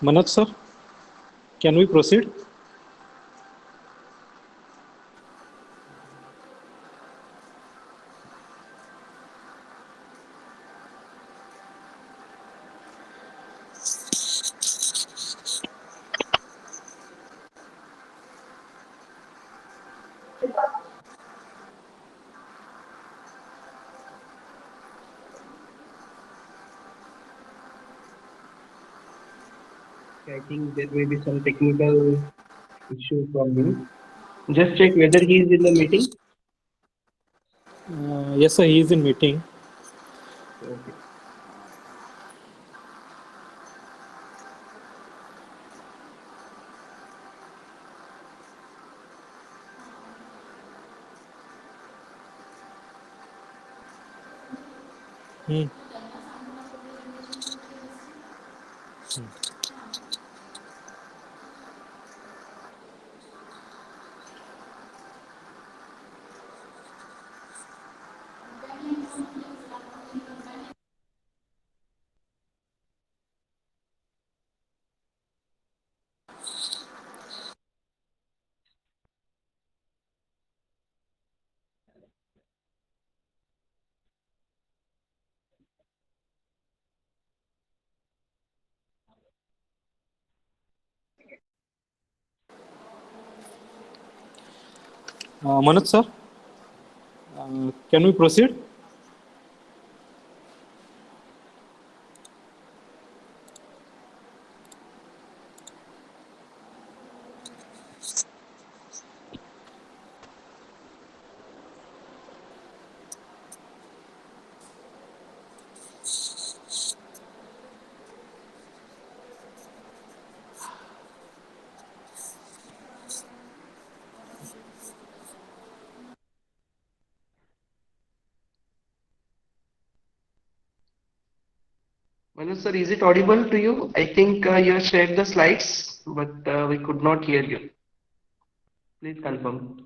Manoj sir, can we proceed? I think there may be some technical issue from him. Just check whether he is in the meeting. Yes sir, he is in meeting. Okay. Hmm. Manoj sir, can we proceed? Manoj sir, is it audible to you? I think you have shared the slides, but we could not hear you. Please confirm.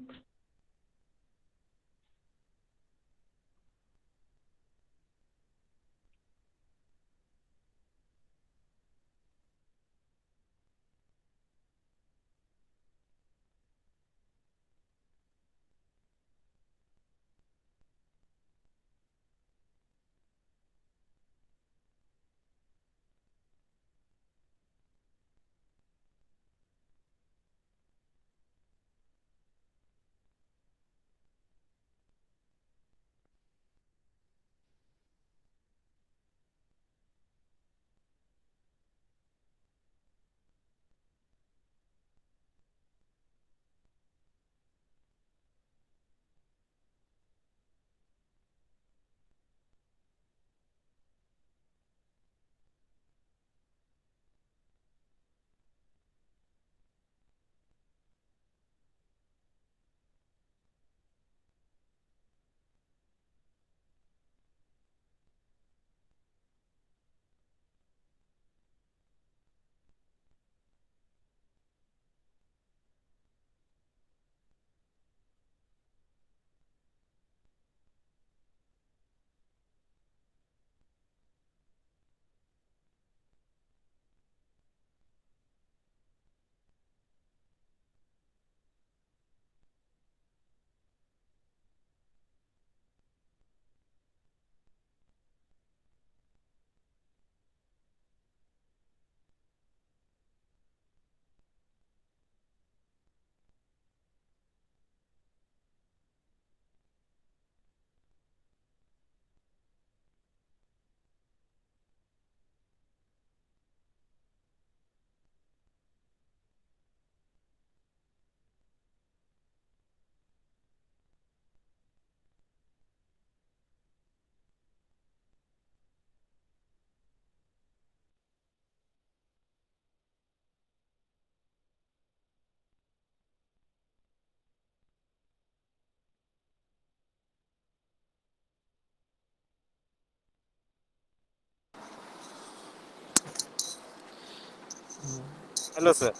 Hello, sir.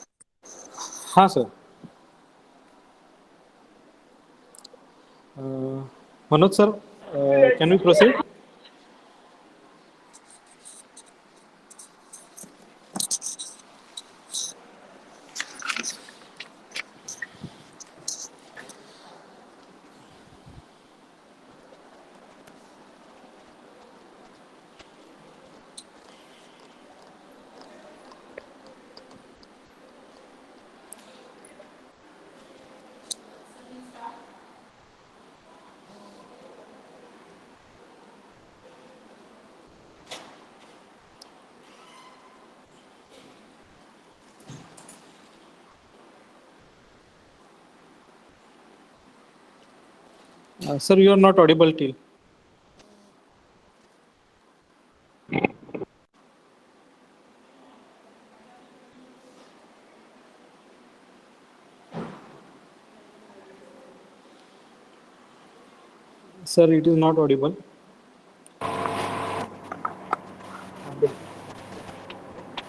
हाँ sir. Manoj sir, can we proceed? Sir, you are not audible till. Sir, it is not audible.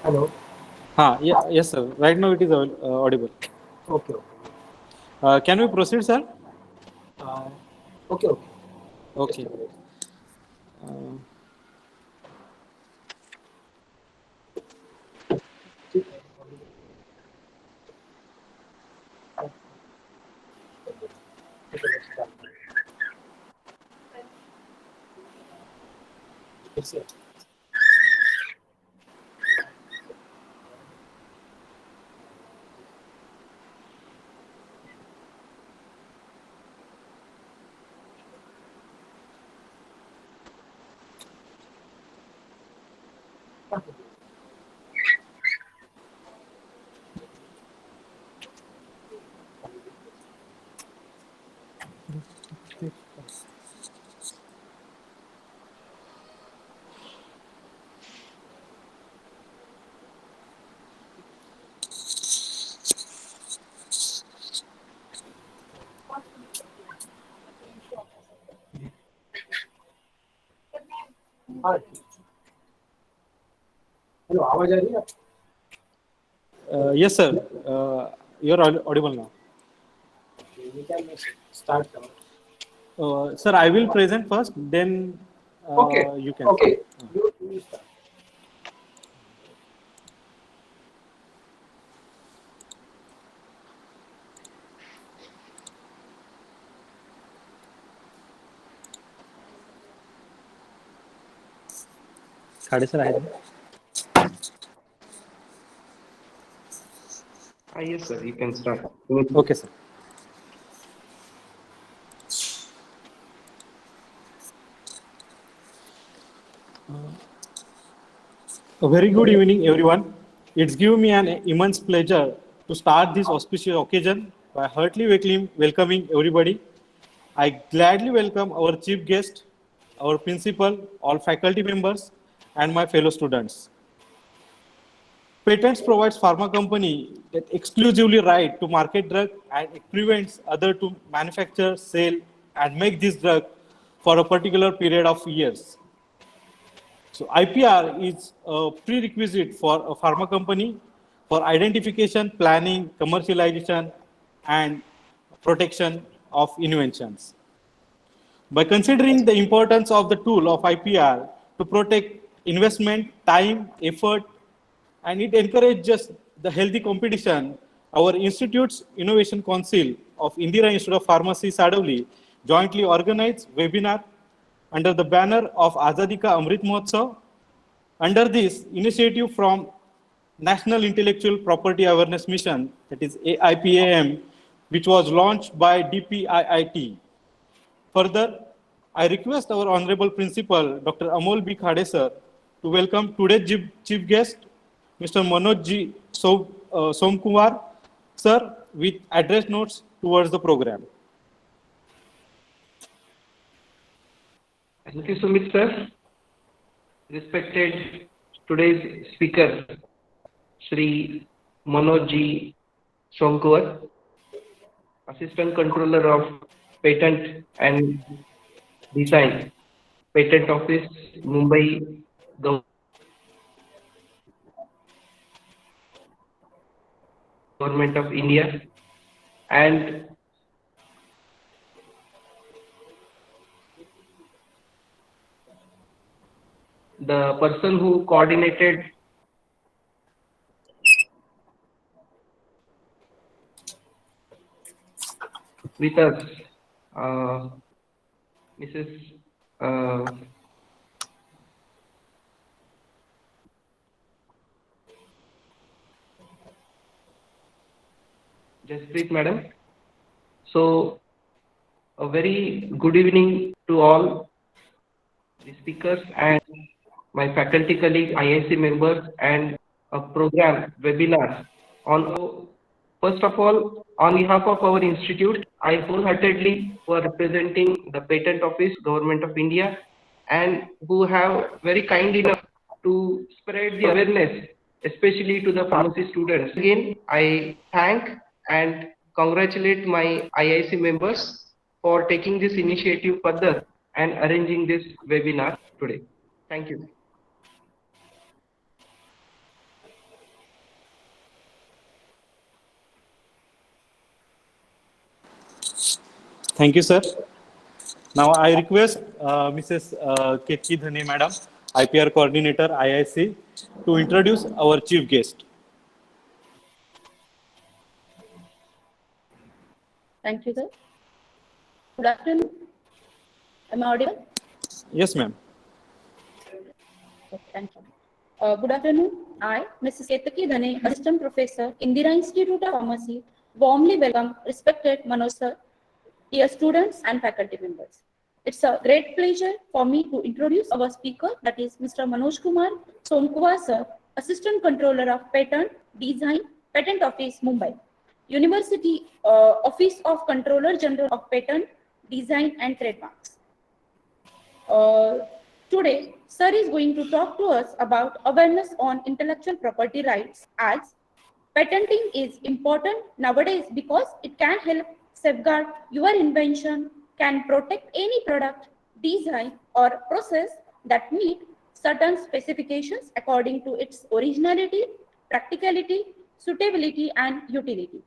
Hello. Yeah, yes, sir. Right now it is audible. Okay. Can we proceed, sir? Okay. Okay. Hello, आवाज आ रही है? Yes, sir. You are audible now. We can start now. Sir, I will present first, then you can. Okay. You start. Khade sir, आहे. Yes, sir, you can start. Okay, sir. A very good evening, everyone. It's given me an immense pleasure to start this auspicious occasion by heartily welcoming everybody. I gladly welcome our chief guest, our principal, all faculty members, and my fellow students. Patents provides pharma company that exclusively right to market drug and it prevents other to manufacture, sell, and make this drug for a particular period of years. So IPR is a prerequisite for a pharma company for identification, planning, commercialization, and protection of inventions. By considering the importance of the tool of IPR to protect investment, time, effort, and it encourages the healthy competition, our Institute's Innovation Council of Indira Institute of Pharmacy, Sadovli, jointly organized webinar under the banner of Azadi Ka Amrit Mahotsav. Under this initiative from National Intellectual Property Awareness Mission, that is AIPAM, which was launched by DPIIT. Further, I request our Honorable Principal, Dr. Amol B. Khade, sir, to welcome today's chief guest, Mr. Manoj G Somkuwar, sir, with address notes towards the program. Thank you, Sumit sir. Respected today's speaker, Shri Manoj G Somkuwar, Assistant Controller of Patent and Design, Patent Office, Mumbai, Government of India, and the person who coordinated with us, Mrs. Jaspreet Madam. So, a very good evening to all the speakers and my faculty colleague, IIC members, and a program webinar on. First of all, On behalf of our institute, I wholeheartedly were representing the Patent Office, Government of India, and who have very kind enough to spread the awareness, especially to the pharmacy students. Again, I thank and congratulate my IIC members for taking this initiative further and arranging this webinar today. Thank you. Thank you, sir. Now I request Mrs. Ketki Dhane, Madam, IPR Coordinator, IIC, to introduce our chief guest. Thank you, sir. Good afternoon. Am I audible? Yes, ma'am. Okay, thank you. Good afternoon. I, Mrs. Ketaki Dhane, Assistant Professor, Indira Institute of Pharmacy, warmly welcome respected Manoj sir, dear students and faculty members. It's a great pleasure for me to introduce our speaker, that is Mr. Manoj Somkuwar sir, Assistant Controller of Patent, Design, Patent Office, Mumbai. University Office of Controller General of Patent, Design and Trademarks. Today, sir is going to talk to us about awareness on intellectual property rights, as patenting is important nowadays because it can help safeguard your invention, can protect any product, design or process that meet certain specifications according to its originality, practicality, suitability and utility.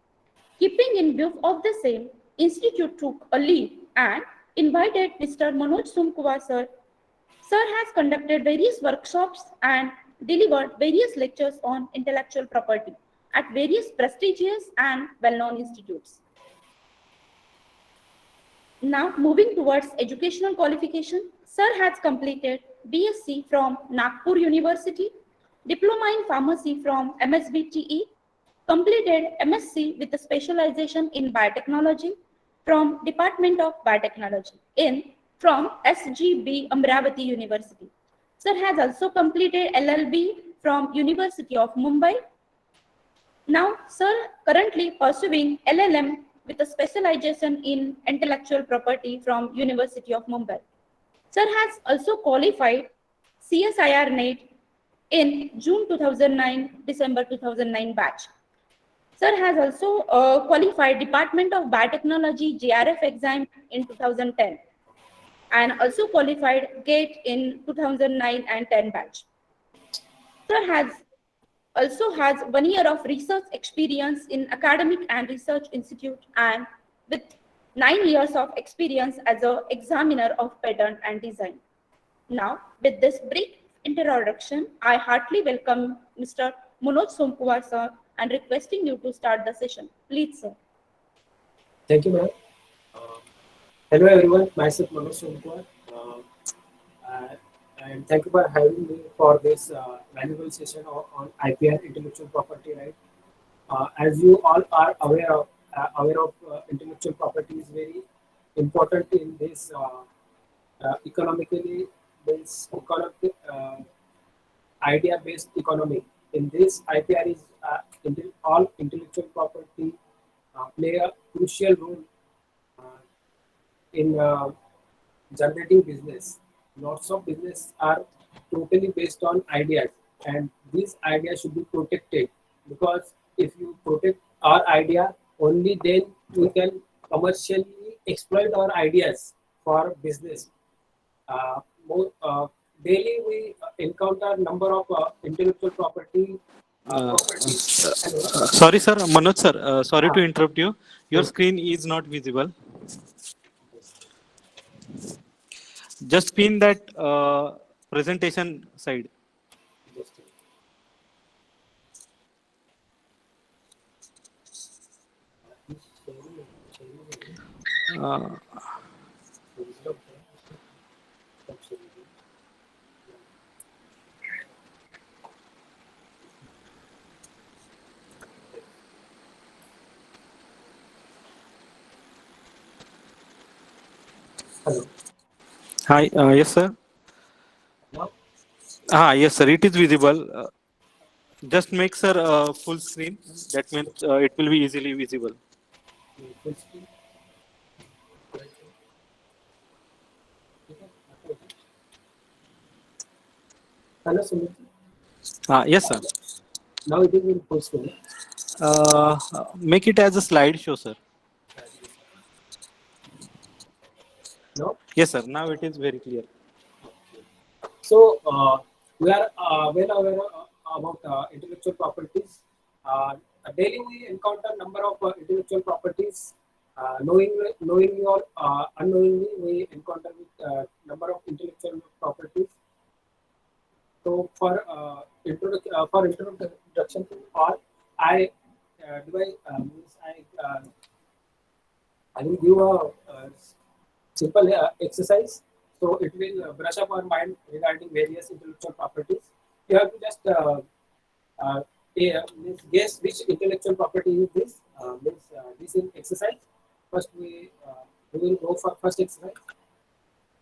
Keeping in view of the same, Institute took a lead and invited Mr. Manoj Somkuwar sir. Sir has conducted various workshops and delivered various lectures on intellectual property at various prestigious and well-known institutes. Now, moving towards educational qualification, sir has completed BSc from Nagpur University, Diploma in Pharmacy from MSBTE, completed MSc with a specialization in biotechnology from Department of Biotechnology from SGB Amravati University. Sir has also completed LLB from University of Mumbai. Now, sir currently pursuing LLM with a specialization in intellectual property from University of Mumbai. Sir has also qualified CSIR NET in June 2009, December 2009 batch. Sir has also qualified Department of Biotechnology JRF exam in 2010 and also qualified GATE in 2009 and 10 batch. Sir also has 1 year of research experience in academic and research institute and with 9 years of experience as an examiner of patent and design. Now, with this brief introduction, I heartily welcome Mr. Manoj Somkuwar sir and requesting you to start the session. Please, sir. Thank you, ma'am. Hello, everyone. Myself, Manoj Somkuwar. And thank you for having me for this valuable session on IPR, intellectual property right. As you all are aware of, intellectual property is very important in this economically based idea-based economy. In this, IPR is all intellectual property play a crucial role in generating business. Lots of business are totally based on ideas, and these ideas should be protected, because if you protect our idea, only then we can commercially exploit our ideas for business. Daily we encounter number of intellectual property. Sorry, sir. Manoj, sir. Sorry to interrupt you. Your screen is not visible. Just pin that presentation side. Hello. Hi. Yes, sir. Now? Yes, sir. It is visible. Just make, sir, full screen. That means it will be easily visible. full screen. Hello, Sumit. Yes, sir. Now it is in full screen. Make it as a slideshow, sir. No. Yes, sir. Now it is very clear. So we are well aware about intellectual properties. Daily we encounter number of intellectual properties. Knowingly or unknowingly, we encounter with number of intellectual properties. So for introduction to all, I means I will give a simple exercise. So it will brush up our mind regarding various intellectual properties. You have to just guess which intellectual property is this. This is exercise. First we will go for first exercise.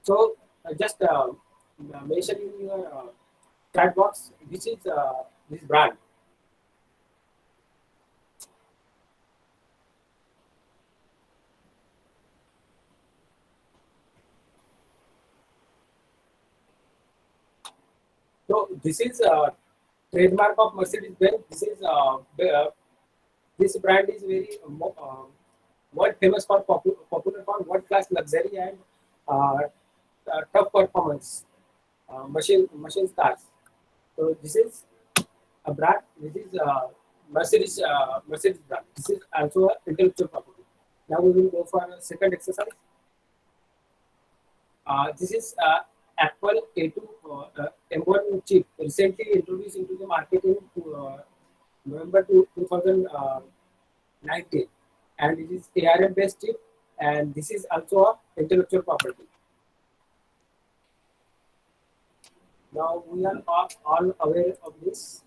So just mention in your chat box which is this brand. So this is trademark of Mercedes-Benz. This brand is very world famous for popular for world class luxury and uh, tough performance machine cars. So this is a brand. This is Mercedes brand. This is also an intellectual property. Now we will go for a second exercise. This is Apple A2 M1 chip recently introduced into the market in November 2019, and it is ARM based chip, and this is also a intellectual property. Now we are all aware of this.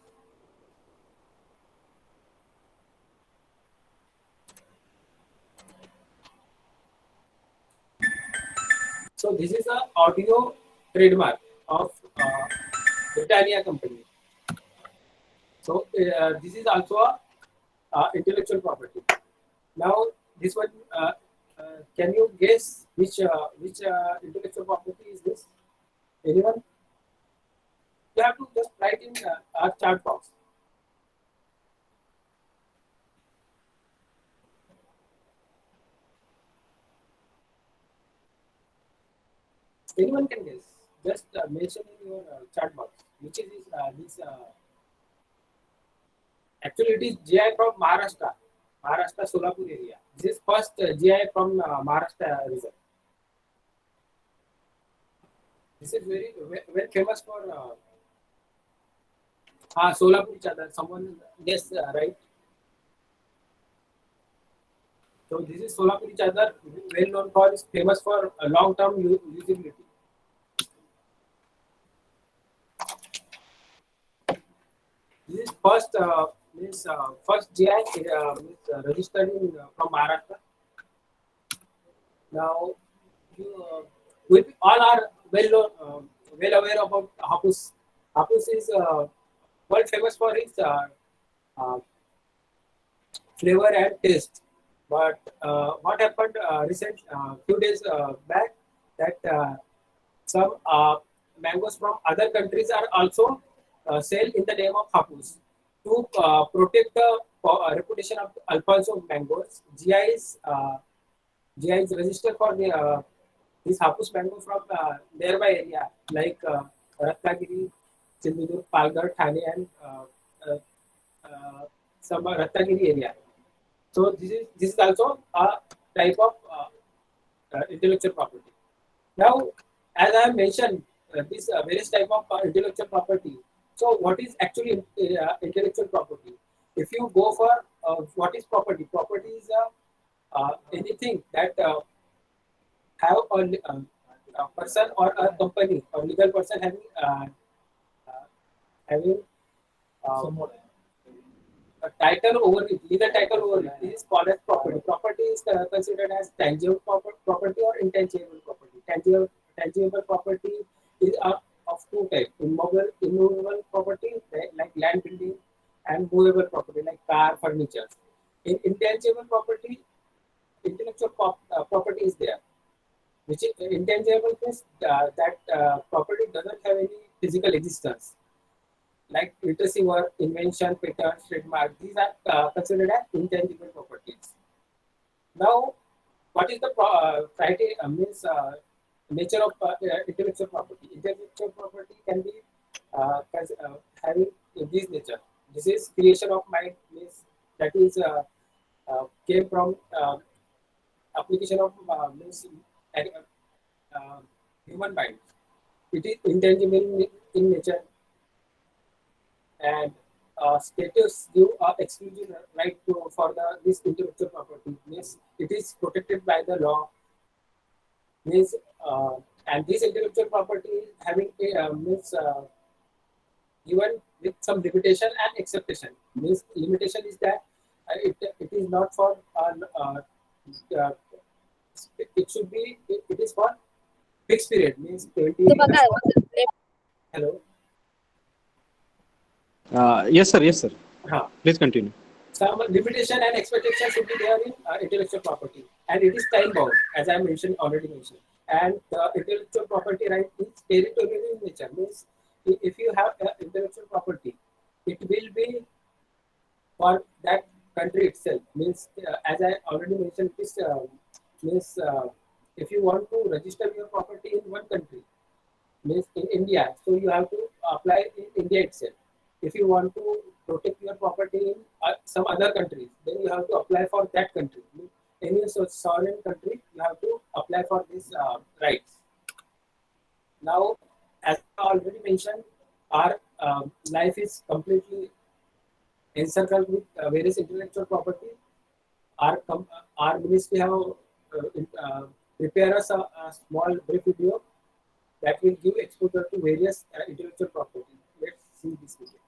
So this is a audio trademark of Britannia company. So this is also a intellectual property. Now this one, can you guess which intellectual property is this? Anyone? You have to just write in our chat box. Anyone can guess. Just mention in your chat box which is this. Actually, it is GI from Maharashtra, Maharashtra Solapur area. This is first GI from Maharashtra region. This is very well famous for Solapur chadar. Someone guess right? So this is Solapur chadar, well known for is famous for long-term usability. This is first GI registered in from Maharashtra. Now you we all are well aware about Hapus. Hapus is world famous for its flavor and taste. But what happened recent few days back that some mangoes from other countries are also sell in the name of Hapus to protect the reputation of Alfonso mangoes. GI is registered for the this Hapus mango from nearby area like Ratnagiri, Sindhudurg, Palghar, Thane, and some Ratnagiri area. So this is also a type of intellectual property. Now, as I have mentioned, this various type of intellectual property. So, what is actually intellectual property? If you go for what is property? Property is anything that have a person or a company or legal person having a title over it, legal title over it is called as property. Property is considered as tangible property or intangible property. Tangible property is of two types: immovable property like land, building, and movable property like car, furniture. In intangible property, intellectual property is there. Which is intangible means that property doesn't have any physical existence. Like literacy work, invention, patents, trademark, these are considered as intangible properties. Now, what is the criteria means nature of intellectual property? Intellectual property can be having this nature. This is creation of mind means that is came from application of means human mind. It is intangible in nature, and status give exclusive right for this intellectual property. Means it is protected by the law. Means and this intellectual property having a means given with some limitation and acceptation. Means limitation is that it is not for it should be it is for fixed period. Means 20 years. Hello. Yes, sir. Yes, sir. Huh. Please continue. Some limitation and expectation should be there in intellectual property, and it is time bound, as I mentioned already mentioned. And the intellectual property right is territorial in nature. Means if you have intellectual property, it will be for that country itself. Means as I already mentioned, this means if you want to register your property in one country, means in India, so you have to apply in India itself. If you want to protect your property in some other countries, then you have to apply for that country. Any sovereign country, you have to apply for these rights. Now, as I already mentioned, our life is completely encircled with various intellectual property. Our ministry have prepared us a small brief video that will give exposure to various intellectual property. Let's see this video.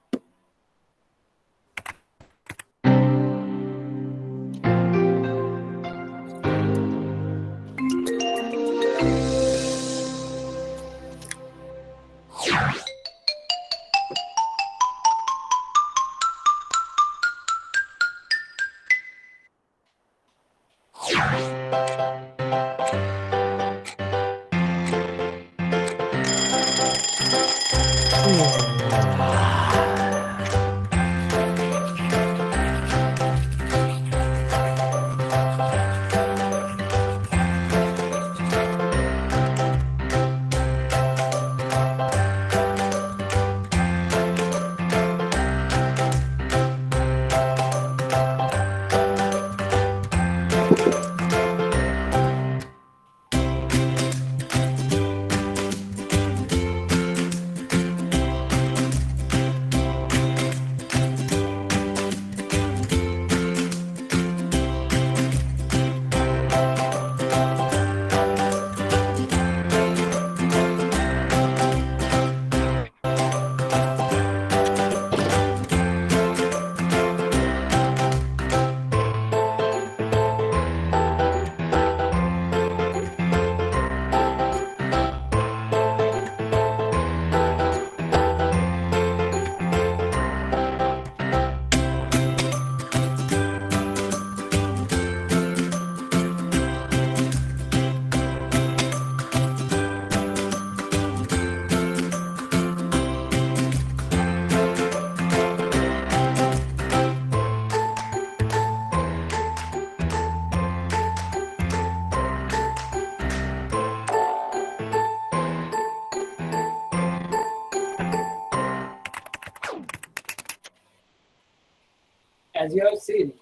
As you have seen,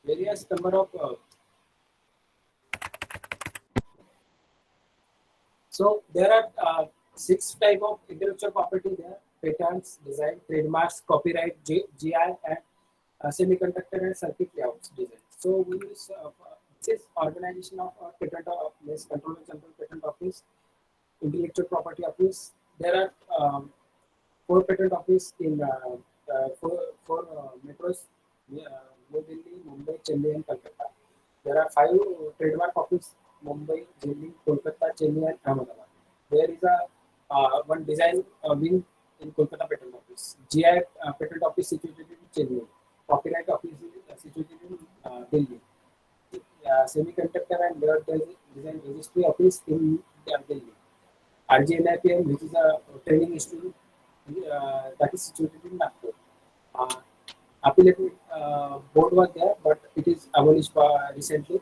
various number of so there are 6 type of intellectual property there: patents, design, trademarks, copyright, GI, and semiconductor and circuit layouts design. So we use this is organization of patent means Controller General Patent Office, Intellectual Property Office. There are 4 patent office in 4 metros: New Delhi, Mumbai, Chennai, and Kolkata. There are 5 trademark office: Mumbai, Delhi, Kolkata, Chennai, and Ahmedabad. There is a one design wing in Kolkata patent office. GI patent office situated in Chennai. Copyright office is situated in Delhi. Semiconductor and Layer Design Registry Office in Delhi. RGNIPM, which is a training institute that is situated in Nagpur. Appellate board was there, but it is abolished recently.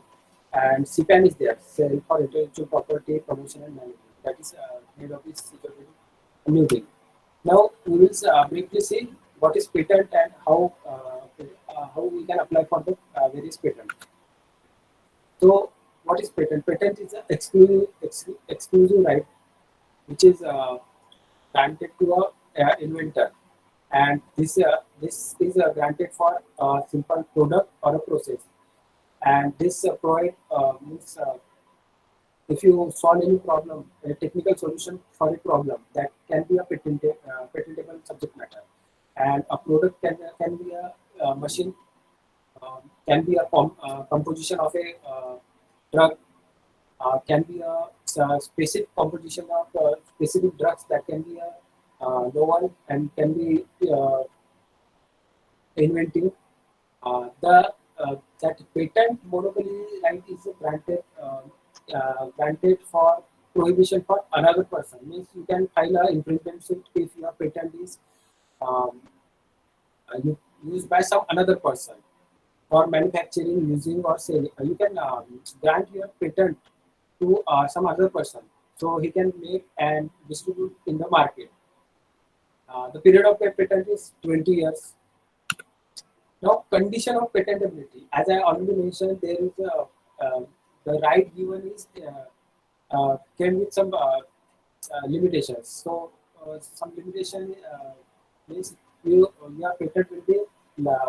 And CPAN is there, Cell for Intellectual Property Promotion and Management. That is head office situated in New Delhi. Now we will briefly see what is patent and how we can apply for the various patents. So what is patent? Patent is an exclusive right which is granted to a inventor, and this is granted for a simple product or a process, and this provide means if you solve any problem, a technical solution for a problem, that can be a patentable subject matter, and a product can be a machine, can be a composition of a drug, can be a specific composition of specific drugs that can be a novel and can be inventive. That patent monopoly right is granted for prohibition for another person. Means you can file a infringement suit if your patent is um, used by some another person for manufacturing, using, or selling. You can grant your patent to some other person, so he can make and distribute in the market. The period of a patent is 20 years. Now, condition of patentability. As I already mentioned, there is the right given is came with some limitations. So, some limitation means your patent will be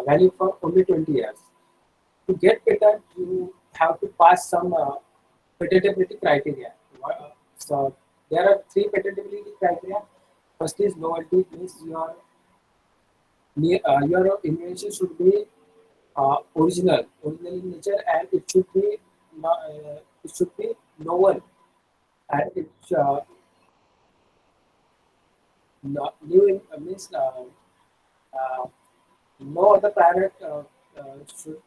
valid for only 20 years. To get patent, you have to pass some patentability criteria. So, there are 3 patentability criteria. First is novelty, means your invention should be original in nature, and it should be novel, and new means no other planet should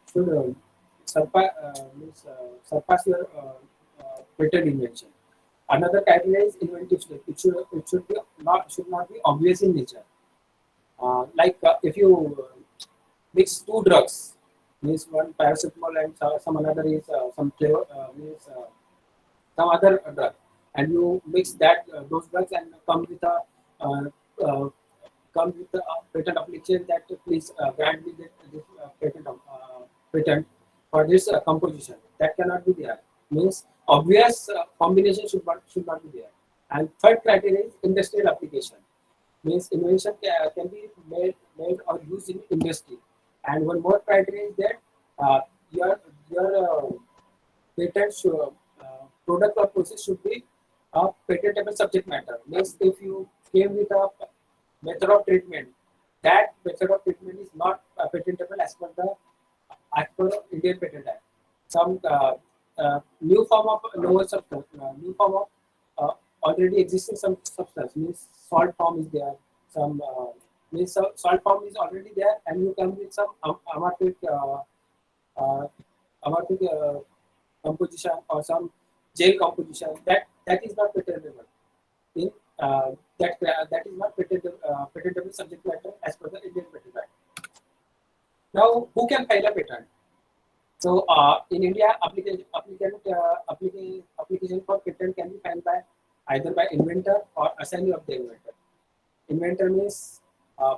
surpass your patent invention. Another criteria is inventive state. Should not be obvious in nature. Like if you mix 2 drugs, means one paracetamol and some another is some flavor, means some other drug, and you mix those drugs and come with a uh, patent application that please grant me this patent for this composition. That cannot be there. Means obvious combination should not be there. And third criteria is industrial application. Means invention can be made or used in industry. And one more criteria is that your patent product or process should be a patentable subject matter. Means if you came with a method of treatment, that method of treatment is not patentable as per Indian Patent Act. Some new form of lower substance, new form of already existing some substance, means salt form is there. Some means salt form is already there, and you come with some amorphic composition or some gel composition. That is not patentable. In that is not patentable subject matter as per the Indian Patent Act. Now, who can file a patent? So, in India, application for patent can be filed by either by inventor or assignee of the inventor. Inventor means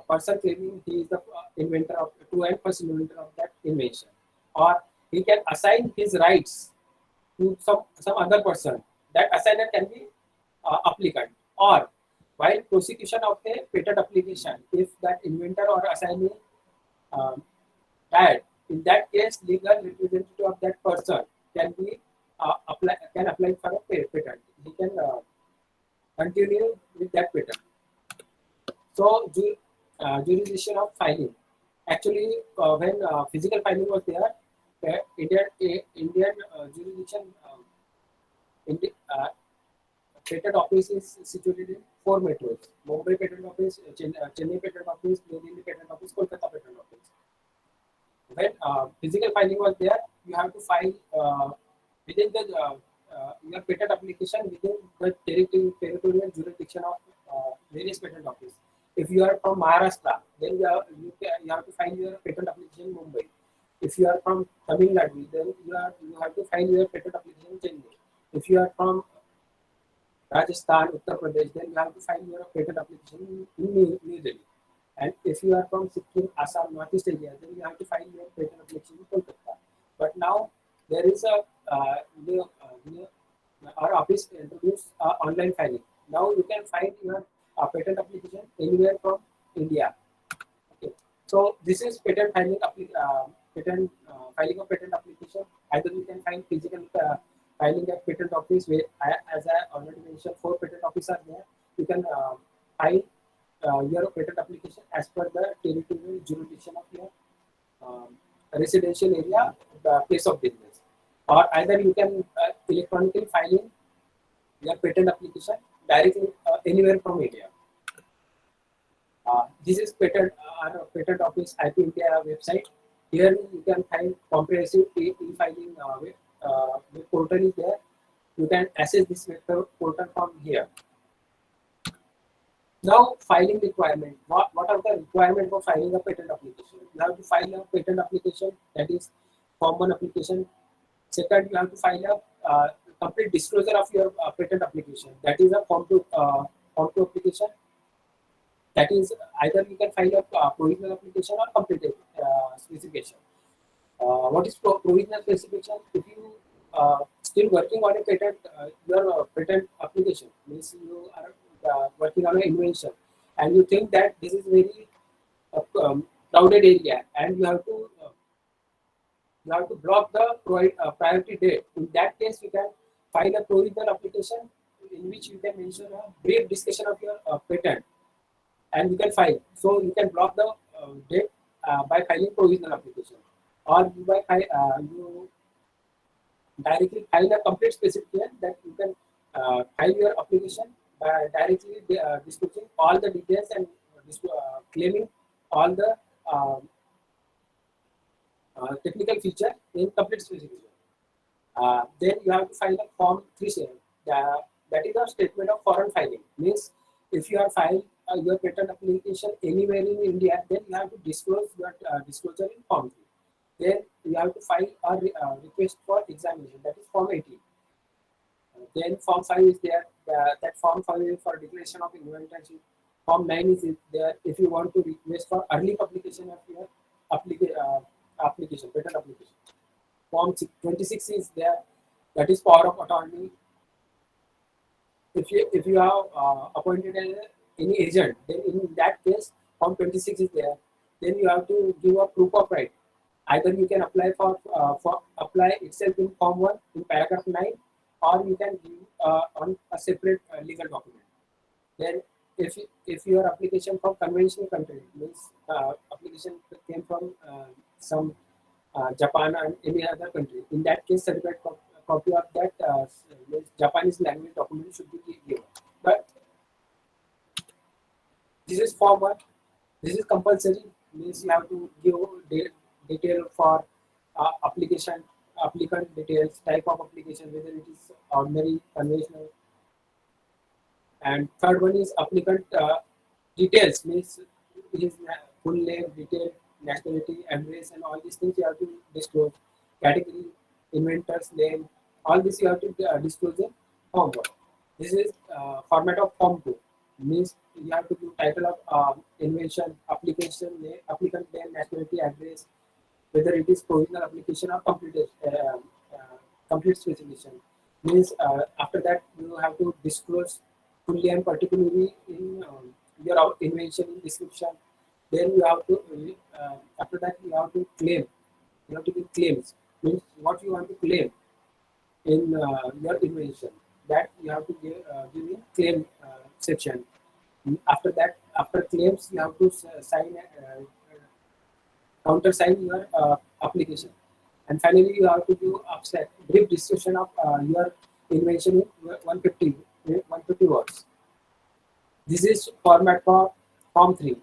person claiming he is the inventor of true and first inventor of that invention, or he can assign his rights to some other person. That assigner can be applicant, or while prosecution of a patent application, if that inventor or assignee died, in that case, legal representative of that person can apply for a patent. He can continue with that patent. So, jurisdiction of filing. Actually, when physical filing was there, Indian jurisdiction patent office is situated in 4 metros: Mumbai Patent Office, Chennai Patent Office, New Delhi Patent Office, Kolkata Patent Office. When physical filing was there, you have to file within the your patent application within the territorial jurisdiction of various patent office. If you are from Maharashtra, then you have to file your patent application in Mumbai. If you are from Tamil Nadu, then you have to file your patent application in Chennai. If you are from Rajasthan, Uttar Pradesh, then you have to file your patent application in New Delhi. And if you are from Sikkim, Assam, Northeast India, then you have to file your patent application in Kolkata. But now there is a our office introduced online filing. Now you can file your patent application anywhere from India. Okay. So this is patent filing filing of patent application. Either you can file physical filing at patent office, where as I already mentioned, 4 patent offices are there. You can file your patent application as per the territorial jurisdiction of your residential area, the place of business, or either you can electronically filing your patent application directly anywhere from India. This is our patent office IP India website. Here you can find comprehensive e-filing web portal is there. You can access this web portal from here. Now, filing requirement. What are the requirements for filing a patent application? You have to file a patent application, that is Form 1 application. Second, you have to file a complete disclosure of your patent application. That is a Form 2 application. That is either you can file a provisional application or completed specification. What is provisional specification? If you still working on a patent, your patent application means you are working on an invention, and you think that this is very crowded area, and you have to block the priority date. In that case, you can file a provisional application in which you can mention a brief discussion of your patent, and you can file. So you can block the date by filing provisional application, or you directly file a complete specification that you can file your application by directly disclosing all the details and claiming all the technical feature in complete specification. Then you have to file a Form 3. That is a statement of foreign filing. Means if you are filed your patent application anywhere in India, then you have to disclose your disclosure in Form 3. Then you have to file a request for examination, that is Form 18. Then Form 5 is there. That Form 5 is for declaration of inventorship. Form 9 is there if you want to request for early publication of your application, patent application. Form 26 is there. That is power of attorney. If you have appointed any agent, then in that case, Form 26 is there. Then you have to give a proof of right. Either you can apply for apply itself in Form 1 in paragraph 9, or you can give on a separate legal document. Then if your application from conventional country, means application came from some Japan and any other country, in that case certified copy of that Japanese language document should be given. But this is Form 1. This is compulsory, means you have to give detail for applicant details, type of application, whether it is ordinary, conventional. And third one is applicant details, means his full name, detail, nationality, address, and all these things you have to disclose. Category, inventor's name, all this you have to disclose in Form 1. This is format of Form 2, means you have to give title of invention, application name, applicant name, nationality, address, whether it is provisional application or complete specification. Means after that you have to disclose fully and particularly in your invention in description. Then you have to after that you have to claim. You have to give claims. Means what you want to claim in your invention, that you have to give in claim section. After that, after claims, you have to sign countersign your application, and finally you have to give abstract, brief description of your invention in 150 words. This is format for Form 3.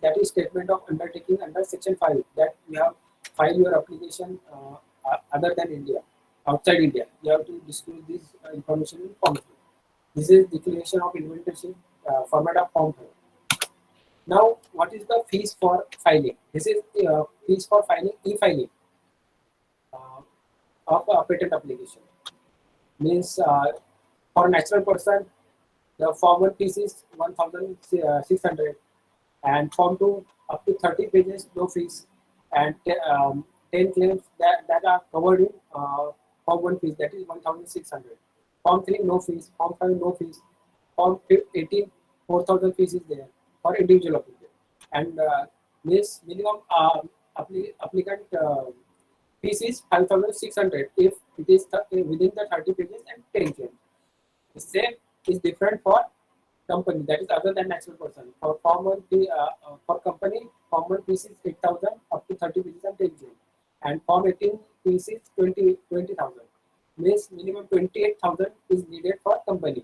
That is statement of undertaking under Section 5, that you have filed your application other than India, outside India, you have to disclose this information in Form 3. This is declaration of inventorship, format of Form 4. Now, what is the fees for filing? This is fees for filing, e-filing uh, of a patent application. Means for natural person, the Form 1 fees is 1,600, and Form 2 up to 30 pages, no fees, and 10 claims that are covered in Form 1 fees, that is 1,600. Form 3, no fees. Form 5, no fees. Form 18, 4,000 fees is there for individual applicant. And this minimum applicant fees is 5,600 if it is within the 30 pages and 10 claims. The same is different for company, that is other than natural person. For Form 1 fee, for company, Form 1 fees is 8,000 up to 30 pages and 10 claims. And Form 18 fees is 20,000. Means minimum 28,000 is needed for company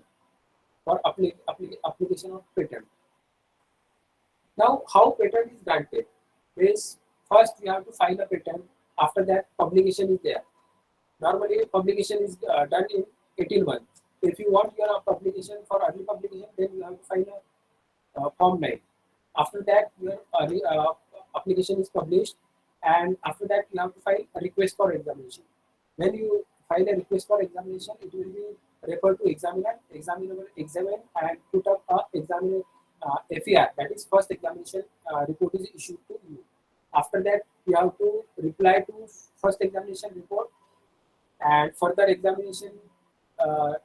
for application of patent. Now, how patent is granted? Is first we have to file a patent. After that, publication is there. Normally, publication is done in 18 months. If you want your publication for early publication, then you have to file a Form 9. After that, your application is published, and after that, you have to file a request for examination. When you file a request for examination, it will be referred to examiner. Examiner will examine and put up a examiner FER, that is first examination report is issued to you. After that, you have to reply to first examination report, and further examination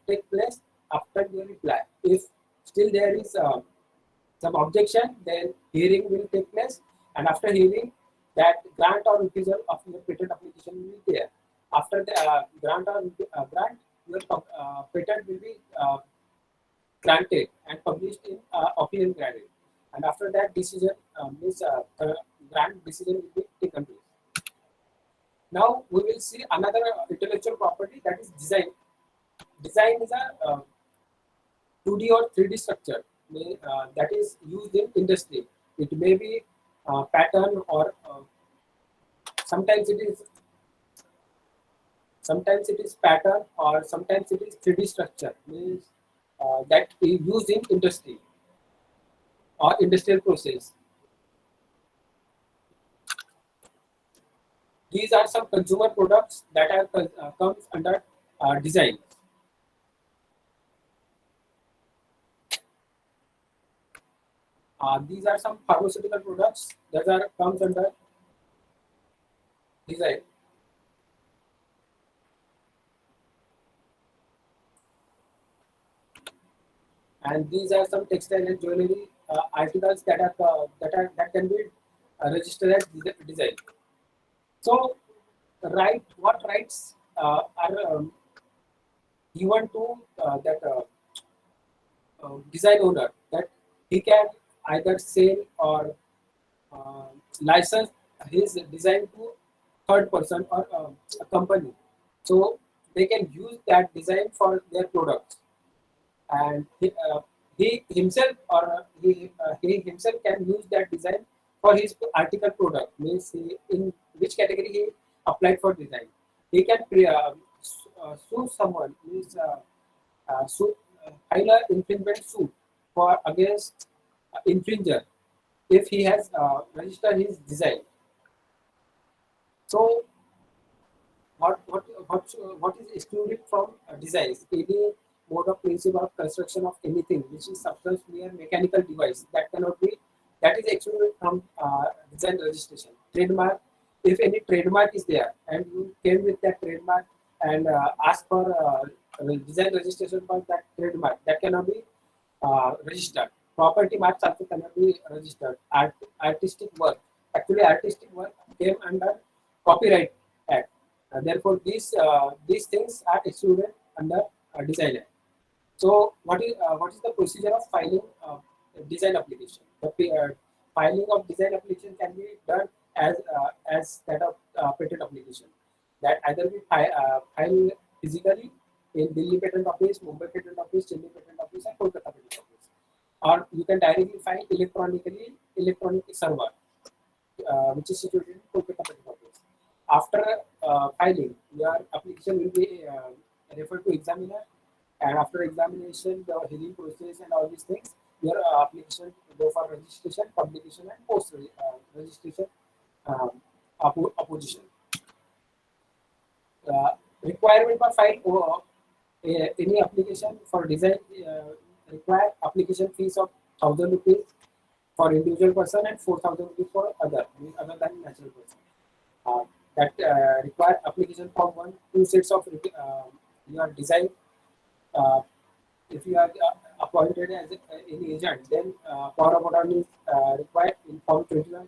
take place after your reply. If still there is some objection, then hearing will take place, and after hearing, that grant or refusal of your patent application will be there. After the grant or grant, your patent will be granted and published in opinion granted, and after that decision means grant decision will be taken place. Now we will see another intellectual property, that is design. Design is a 2D or 3D structure that is used in industry. It may be pattern or sometimes it is pattern or sometimes it is 3D structure, means that is used in industry or industrial process. These are some consumer products that are comes under design. These are some pharmaceutical products that are comes under design. And these are some textile and jewelry articles that can be registered as design. So, what rights are given to that design owner, that he can either sell or license his design to third person or a company. So they can use that design for their products, and he himself can use that design for his article product. Means in which category he applied for design. He can sue someone, means file an infringement suit for against infringer if he has registered his design. So what is excluded from designs? Any mode of principle of construction of anything which is substance, mere mechanical device, that is excluded from design registration. Trademark, if any trademark is there and you came with that trademark and ask for design registration for that trademark, that cannot be registered. Property marks also cannot be registered. Artistic work, actually artistic work came under Copyright Act. Therefore, these things are excluded under Design Act. So, what is the procedure of filing design application? The filing of design application can be done as that of patent application. That either we file physically in Delhi Patent Office, Mumbai Patent Office, Chennai Patent Office, and Kolkata Patent Office, or you can directly file electronic server, which is situated in Kolkata Patent Office. After filing, your application will be referred to examiner, and after examination, the hearing process and all these things, your application will go for registration, publication, and post registration opposition. Requirement for file any application for design require application fees of 1,000 rupees for individual person and 4,000 rupees for other than natural person. That require application form 1, 2 sets of your design. If you are appointed as any agent, then power of attorney is required in form 21.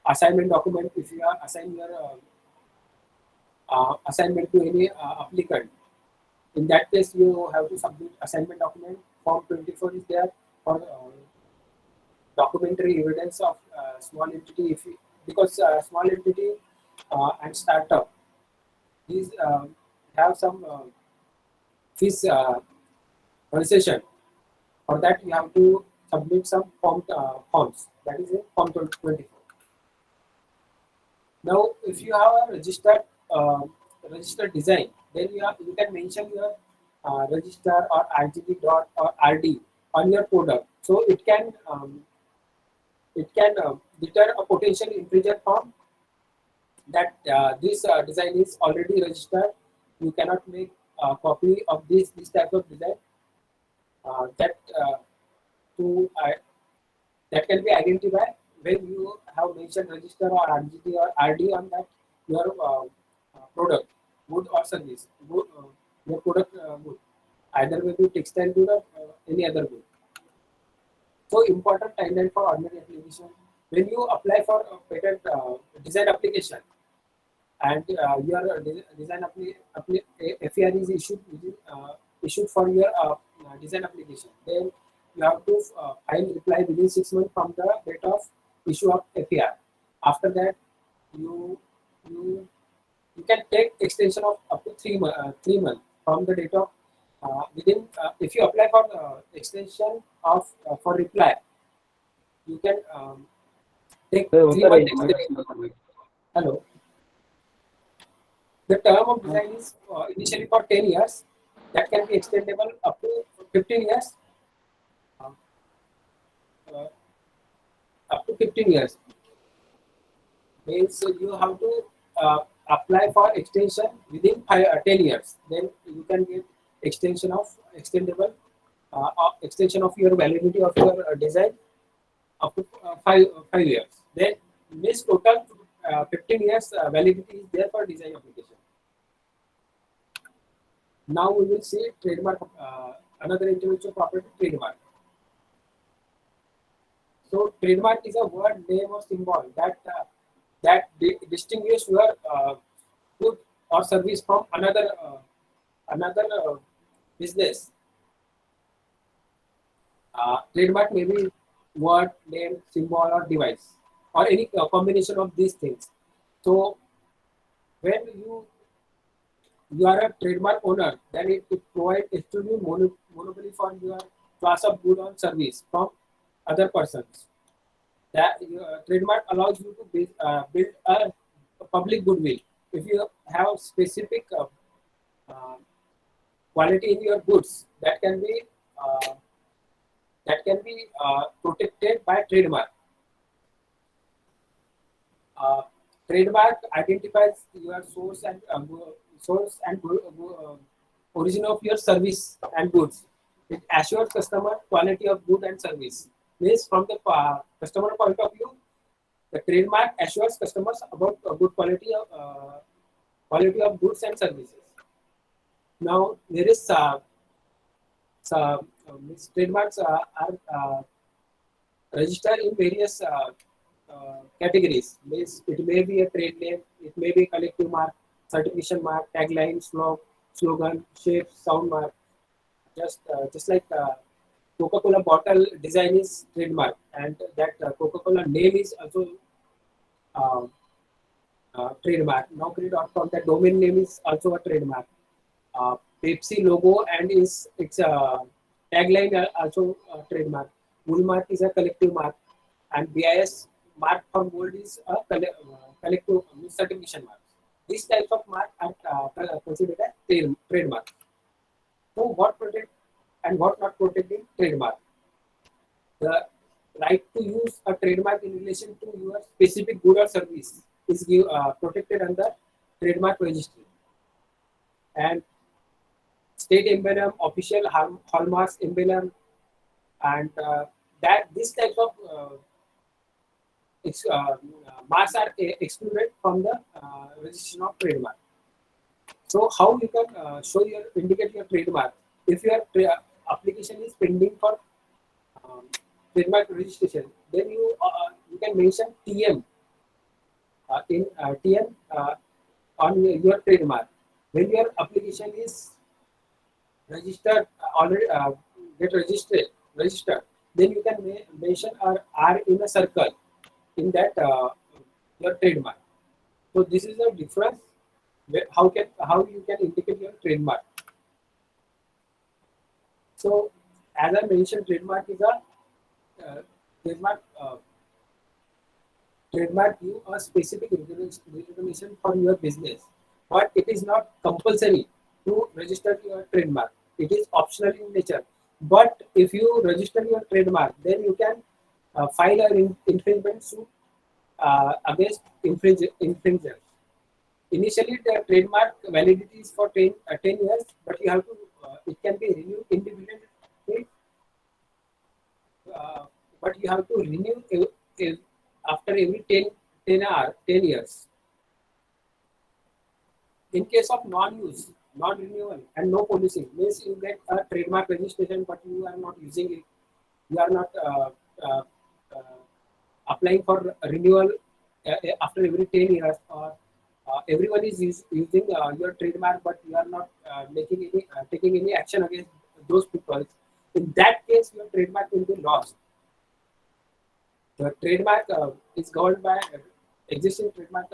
Assignment document, if you are assigning your assignment to any applicant, in that case you have to submit assignment document. Form 24 is there for documentary evidence of small entity, because small entity and startup, these have some fees concession. For that you have to submit some forms, that is in form 24. Now if you have a registered design, then you can mention your register or RGB dot or RD on your product, so it can deter a potential infringer from that this design is already registered. You cannot make a copy of this type of design. That can be identified when you have mentioned register or RGT or RD on that your product, good or service, your product good, either may be textile good or any other good. So important timeline for ordinary application. When you apply for a patent design application and your design FER is issued for your design application, then you have to file reply within 6 months from the date of issue of FER. After that, you can take extension of up to 3 months from the date of within. If you apply for extension of for reply, you can take 3 months extension. Hello. The term of design is initially for 10 years. That can be extendable up to 15 years. Up to 15 years. Means you have to apply for extension within 10 years. Then you can get extension of extendable extension of your validity of your design up to 5 years. Then this total 15 years validity is there for design application. Now we will see trademark, another intellectual property, trademark. So trademark is a word, name, or symbol that distinguish your good or service from another business. Trademark may be word, name, symbol, or device, or any combination of these things. So when you are a trademark owner, then it provides exclusive monopoly for your class of good or service from other persons. That trademark allows you to build a public goodwill. If you have specific quality in your goods, that can be protected by trademark. Trademark identifies your source and origin of your service and goods. It assures customer quality of good and service. Means from the customer point of view, the trademark assures customers about good quality of goods and services. Now there is trademarks are registered in various categories. Means it may be a trade name, it may be collective mark, certification mark, tagline, slogan, shape, sound mark. Just like Coca-Cola bottle design is trademark, and that Coca-Cola name is also trademark. Nowkri.com, that domain name is also a trademark. Pepsi logo and its tagline are also a trademark. Woolmark is a collective mark, and BIS mark for gold is a collective certification mark. These types of mark are considered as trademark. So what protect and what not protecting trademark? The right to use a trademark in relation to your specific good or service is protected under trademark registry. And state emblem, official hallmarks emblem, and that these types of marks are excluded from the registration of trademark. So how you can indicate your trademark? If your application is pending for trademark registration, then you can mention TM TM on your trademark. When your application is registered already get registered, then you can mention or R in a circle in that your trademark. So this is the difference. How you can indicate your trademark? So as I mentioned, trademark is a trademark give a specific recognition for your business, but it is not compulsory to register your trademark. It is optional in nature. But if you register your trademark, then you can file an infringement suit against infringers. Initially, the trademark validity is for 10 years, but you have to it can be renewed independently. But you have to renew after every 10 years. In case of non-use, non-renewal, and no policing, means you get a trademark registration, but you are not using it. You are not applying for renewal after every 10 years, or everyone is using your trademark, but you are not taking any action against those people. In that case, your trademark will be lost. The trademark is governed by existing trademark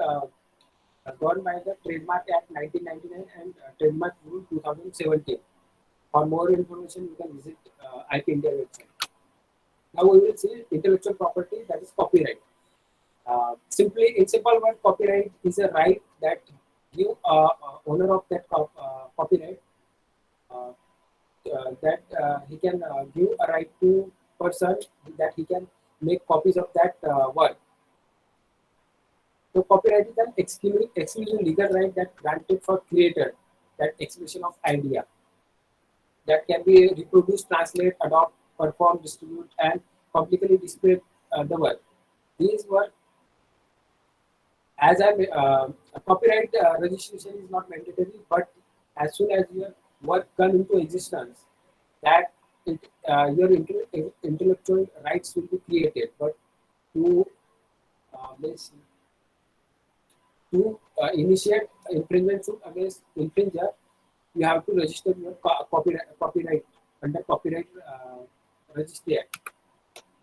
governed by the Trademark Act 1999 and Trademark Rule 2017. For more information, you can visit IP India website. Now we will see intellectual property, that is copyright. In simple word, copyright is a right that give owner of that copyright that he can give a right to person that he can make copies of that work. So copyright is an exclusive legal right that granted for creator, that expression of idea that can be reproduced, translate, adopt, perform, distribute, and publicly display the work. These work, as a copyright registration is not mandatory, but as soon as your work comes into existence, that your intellectual rights will be created. But to initiate infringement suit against infringer, you have to register your copyright under Copyright Registry Act.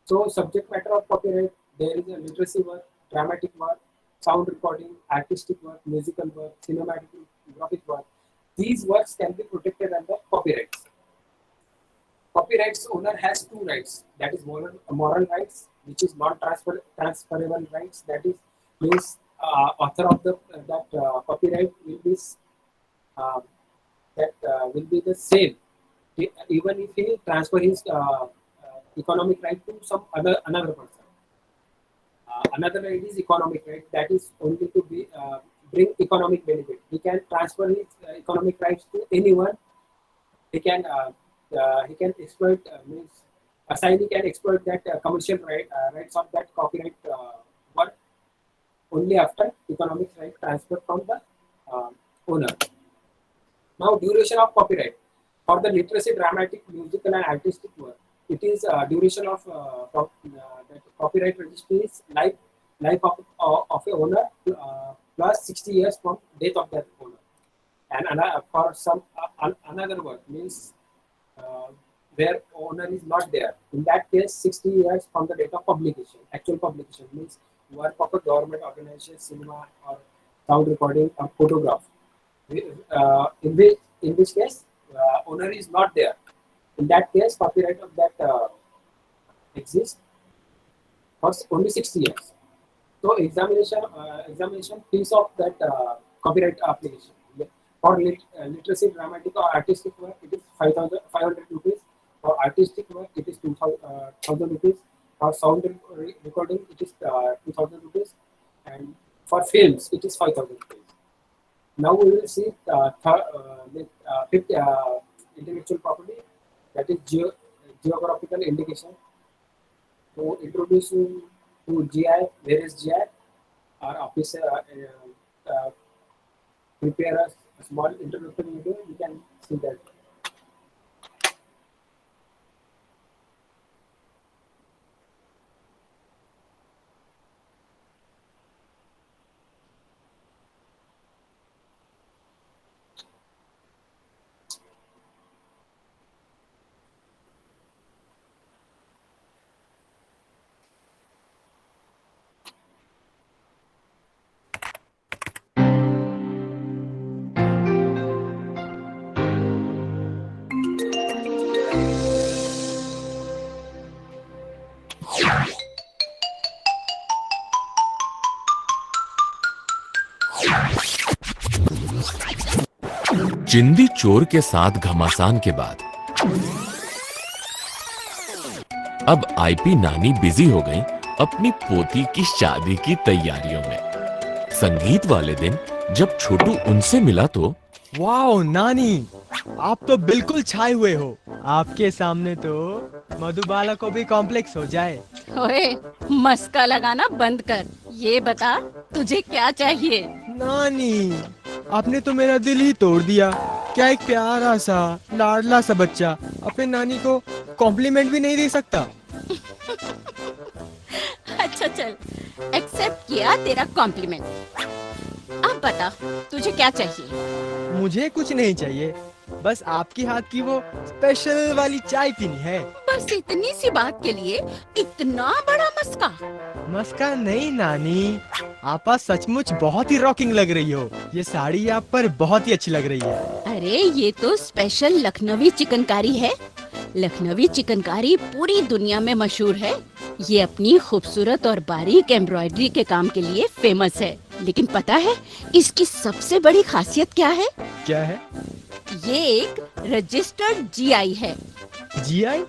So, subject matter of copyright, there is a literacy work, dramatic work, sound recording, artistic work, musical work, cinematographic work. These works can be protected under copyrights. Copyrights owner has two rights, that is moral rights, which is non-transferable rights, that is means author of that copyright will be will be the same even if he transfer his economic right to some another person. Another right is economic right, that is only to be bring economic benefit. He can transfer his economic rights to anyone. He can exploit means assignee can exploit that commercial rights of that copyright work only after economic right transfer from the owner. Now, duration of copyright for the literacy, dramatic, musical, and artistic work. It is duration of that copyright registry is life of a owner plus 60 years from death of that owner. And for some another work means where owner is not there. In that case, 60 years from the date of publication. Actual publication means work of a government organization, cinema, or sound recording, or photograph. In which case, owner is not there. In that case, copyright of that exists for only 60 years. So examination fees of that copyright application. For literacy, dramatic or artistic work, it is 5,500 rupees. For artistic work, it is 2,000 rupees. For sound recording, it is 2,000 rupees. And for films, it is 5,000 rupees. Now we will see fifth intellectual property, that is geographical indication. To introduce you to GI, where is GI? Our officer prepare a small introductory video. You can see that. चिंदी चोर के साथ घमासान के बाद अब IP नानी busy हो गई अपनी पोती की शादी की तैयारियों में। संगीत वाले दिन जब छोटू उनसे मिला तो वाओ नानी, आप तो बिल्कुल छाए हुए हो। आपके सामने तो मधुबाला को भी कॉम्प्लेक्स हो जाए। ओए, मस्का लगाना बंद कर। ये बता तुझे क्या चाहिए? नानी, आपने तो मेरा दिल ही तोड़ दिया। क्या एक प्यारा सा लाडला सा बच्चा अपने नानी को कॉम्प्लीमेंट भी नहीं दे सकता? अच्छा चल, एक्सेप्ट किया तेरा कॉम्प्लीमेंट। अब बता तुझे क्या चाहिए? मुझे कुछ नहीं चाहिए, बस आपकी हाथ की वो स्पेशल वाली चाय पीनी है। बस इतनी सी बात के लिए इतना बड़ा मस्का? मस्का नहीं नानी, आप आज सचमुच बहुत ही रॉकिंग लग रही हो। ये साड़ी आप पर बहुत ही अच्छी लग रही है। अरे ये तो स्पेशल लखनवी चिकनकारी है। लखनवी चिकनकारी पूरी दुनिया में मशहूर है। ये अपनी खूबसूरत और बारीक एम्ब्रॉयडरी के काम के लिए फेमस है। लेकिन पता है इसकी सबसे बड़ी खासियत क्या है? क्या है? ये एक रजिस्टर्ड जीआई है। जीआई?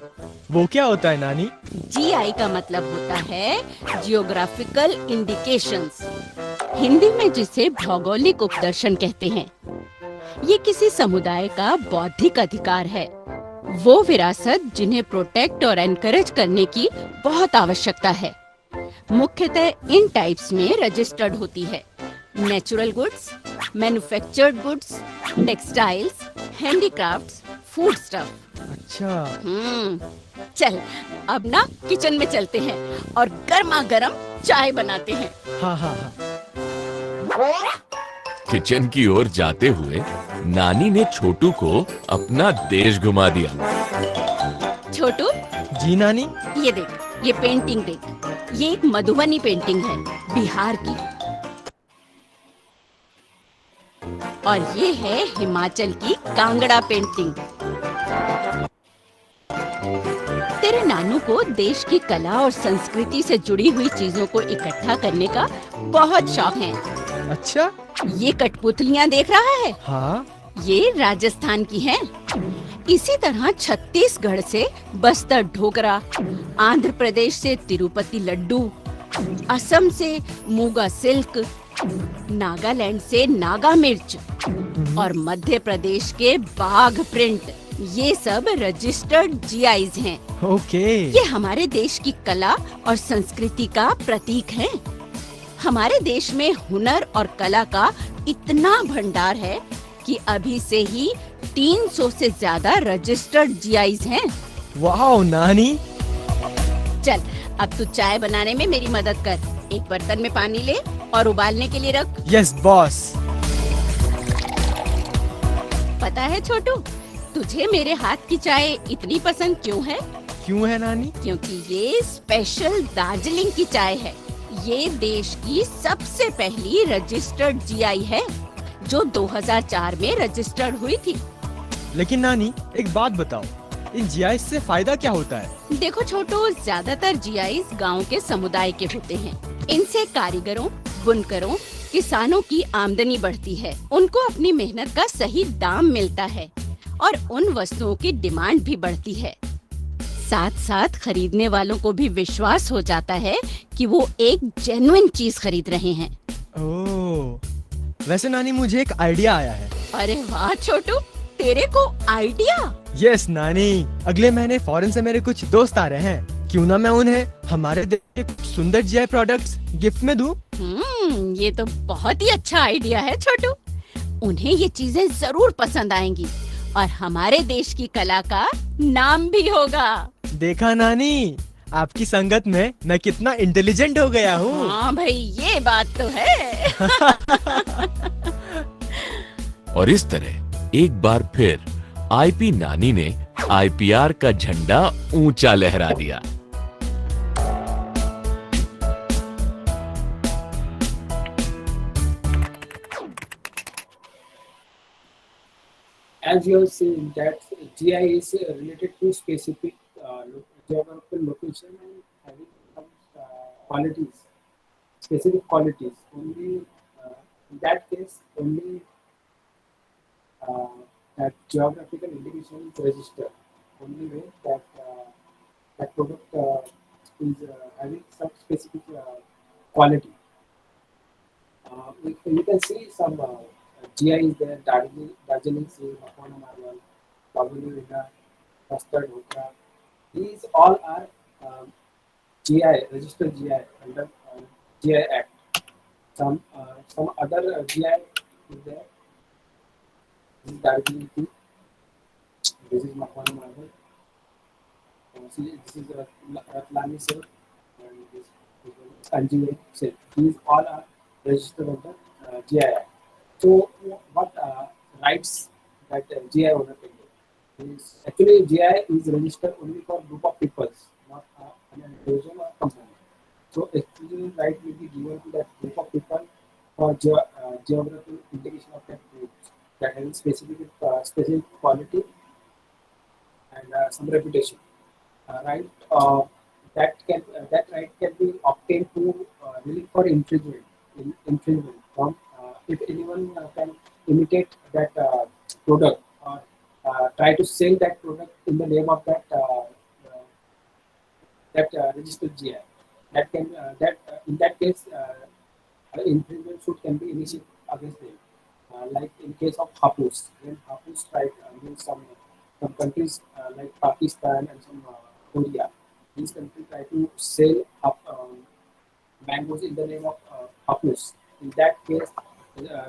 वो क्या होता है नानी? जीआई का मतलब होता है जियोग्राफिकल इंडिकेशंस, हिंदी में जिसे भौगोलिक उपदर्शन कहते हैं। ये किसी समुदाय का बौद्धिक अधिकार है, वो विरासत जिन्हें प्रोटेक्ट और एनकरेज करने की बहुत आवश्यकता है। मुख्यतः इन टाइप्स में रजिस्टर्ड होती है: natural goods, manufactured goods, textiles, handicrafts, food stuff. अच्छा। चल अब ना किचन में चलते हैं और गर्मा गर्म चाय बनाते हैं। हाँ हाँ हाँ। किचन की ओर जाते हुए नानी ने छोटू को अपना देश घुमा दिया। छोटू। जी नानी। ये देख, ये पेंटिंग देख। ये एक मधुबनी पेंटिंग है, बिहार की। और ये है हिमाचल की कांगड़ा पेंटिंग। तेरे नानू को देश की कला और संस्कृति से जुड़ी हुई चीजों को इकट्ठा करने का बहुत शौक है। अच्छा। ये कठपुतलियाँ देख रहा है? हाँ। ये राजस्थान की हैं। इसी तरह छत्तीसगढ़ से बस्तर ढोकरा, आंध्र प्रदेश से तिरुपति लड्डू, असम से मूगा सिल्क, नागालैंड से नागा मिर्च और मध्य प्रदेश के बाघ प्रिंट, ये सब रजिस्टर्ड जीआईज हैं। ओके। ये हमारे देश की कला और संस्कृति का प्रतीक है। हमारे देश में हुनर और कला का इतना भंडार है कि अभी से ही 300 से ज्यादा रजिस्टर्ड जीआईज हैं। वाह नानी। चल अब तू चाय बनाने में मेरी मदद कर। एक बर्तन में पानी ले और उबालने के लिए रख। Yes boss. पता है छोटू, तुझे मेरे हाथ की चाय इतनी पसंद क्यों है? क्यों है नानी? क्योंकि ये स्पेशल दार्जिलिंग की चाय है। ये देश की सबसे पहली रजिस्टर्ड जीआई है, जो 2004 में रजिस्टर्ड हुई थी। लेकिन नानी एक बात बताओ, इन जीआई से फायदा क्या होता है? देखो छोटू, ज्यादातर जीआई गांव के समुदाय के होते हैं। इनसे कारीगरों, बुनकरों, किसानों की आमदनी बढ़ती है, उनको अपनी मेहनत का सही दाम मिलता है और उन वस्तुओं की डिमांड भी बढ़ती है। साथ साथ खरीदने वालों को भी विश्वास हो जाता है कि वो एक जेन्युइन चीज खरीद रहे हैं। ओह, वैसे नानी मुझे एक आइडिया आया है। अरे वाह छोटू, तेरे को आइडिया? यस नानी, अगले महीने फॉरेन से मेरे कुछ दोस्त आ रहे हैं। क्यों ना मैं उन्हें हमारे देश के कुछ सुंदर जीआई प्रोडक्ट्स गिफ्ट में दूं? ये तो बहुत ही अच्छा आइडिया है छोटू। उन्हें ये चीजें जरूर पसंद आएंगी और हमारे देश की कला का नाम भी होगा। देखा नानी, आपकी संगत में मैं कितना इंटेलिजेंट हो गया हूँ। हाँ भाई, ये बात तो है। और इस तरह एक बार फिर आईपी नानी ने आईपीआर का झंडा ऊंचा लहरा दिया। As you have seen that GI is related to specific geographical location and having some qualities, specific qualities. Only in that case, only that geographical indication is registered. Only way that that product is having some specific quality. You can see some GI is there, Darjeeling Seal, Makwana Marwal, Baguli Villa, Custard Dhokla. These all are GI, registered GI under GI Act. Some other GI is there. This is Darjeeling Tea. This is Makwana Marwal. This is Ratlani Silk. And this is Anjiveri Silk. These all are registered under GI Act. So, what rights that GI owner can do? Actually, GI is registered only for group of peoples, not an individual or company. So, exclusive right will be given to that group of people for geographical indication of that group that has specific quality and some reputation. Right? That right can be obtained to relief for infringement from if anyone can imitate that product or try to sell that product in the name of that registered GI. That can in that case infringement suit can be initiated against them. Like in case of Hapus, when Hapus tried against some countries like Pakistan and some Korea, these countries try to sell mangoes in the name of Hapus. In that case,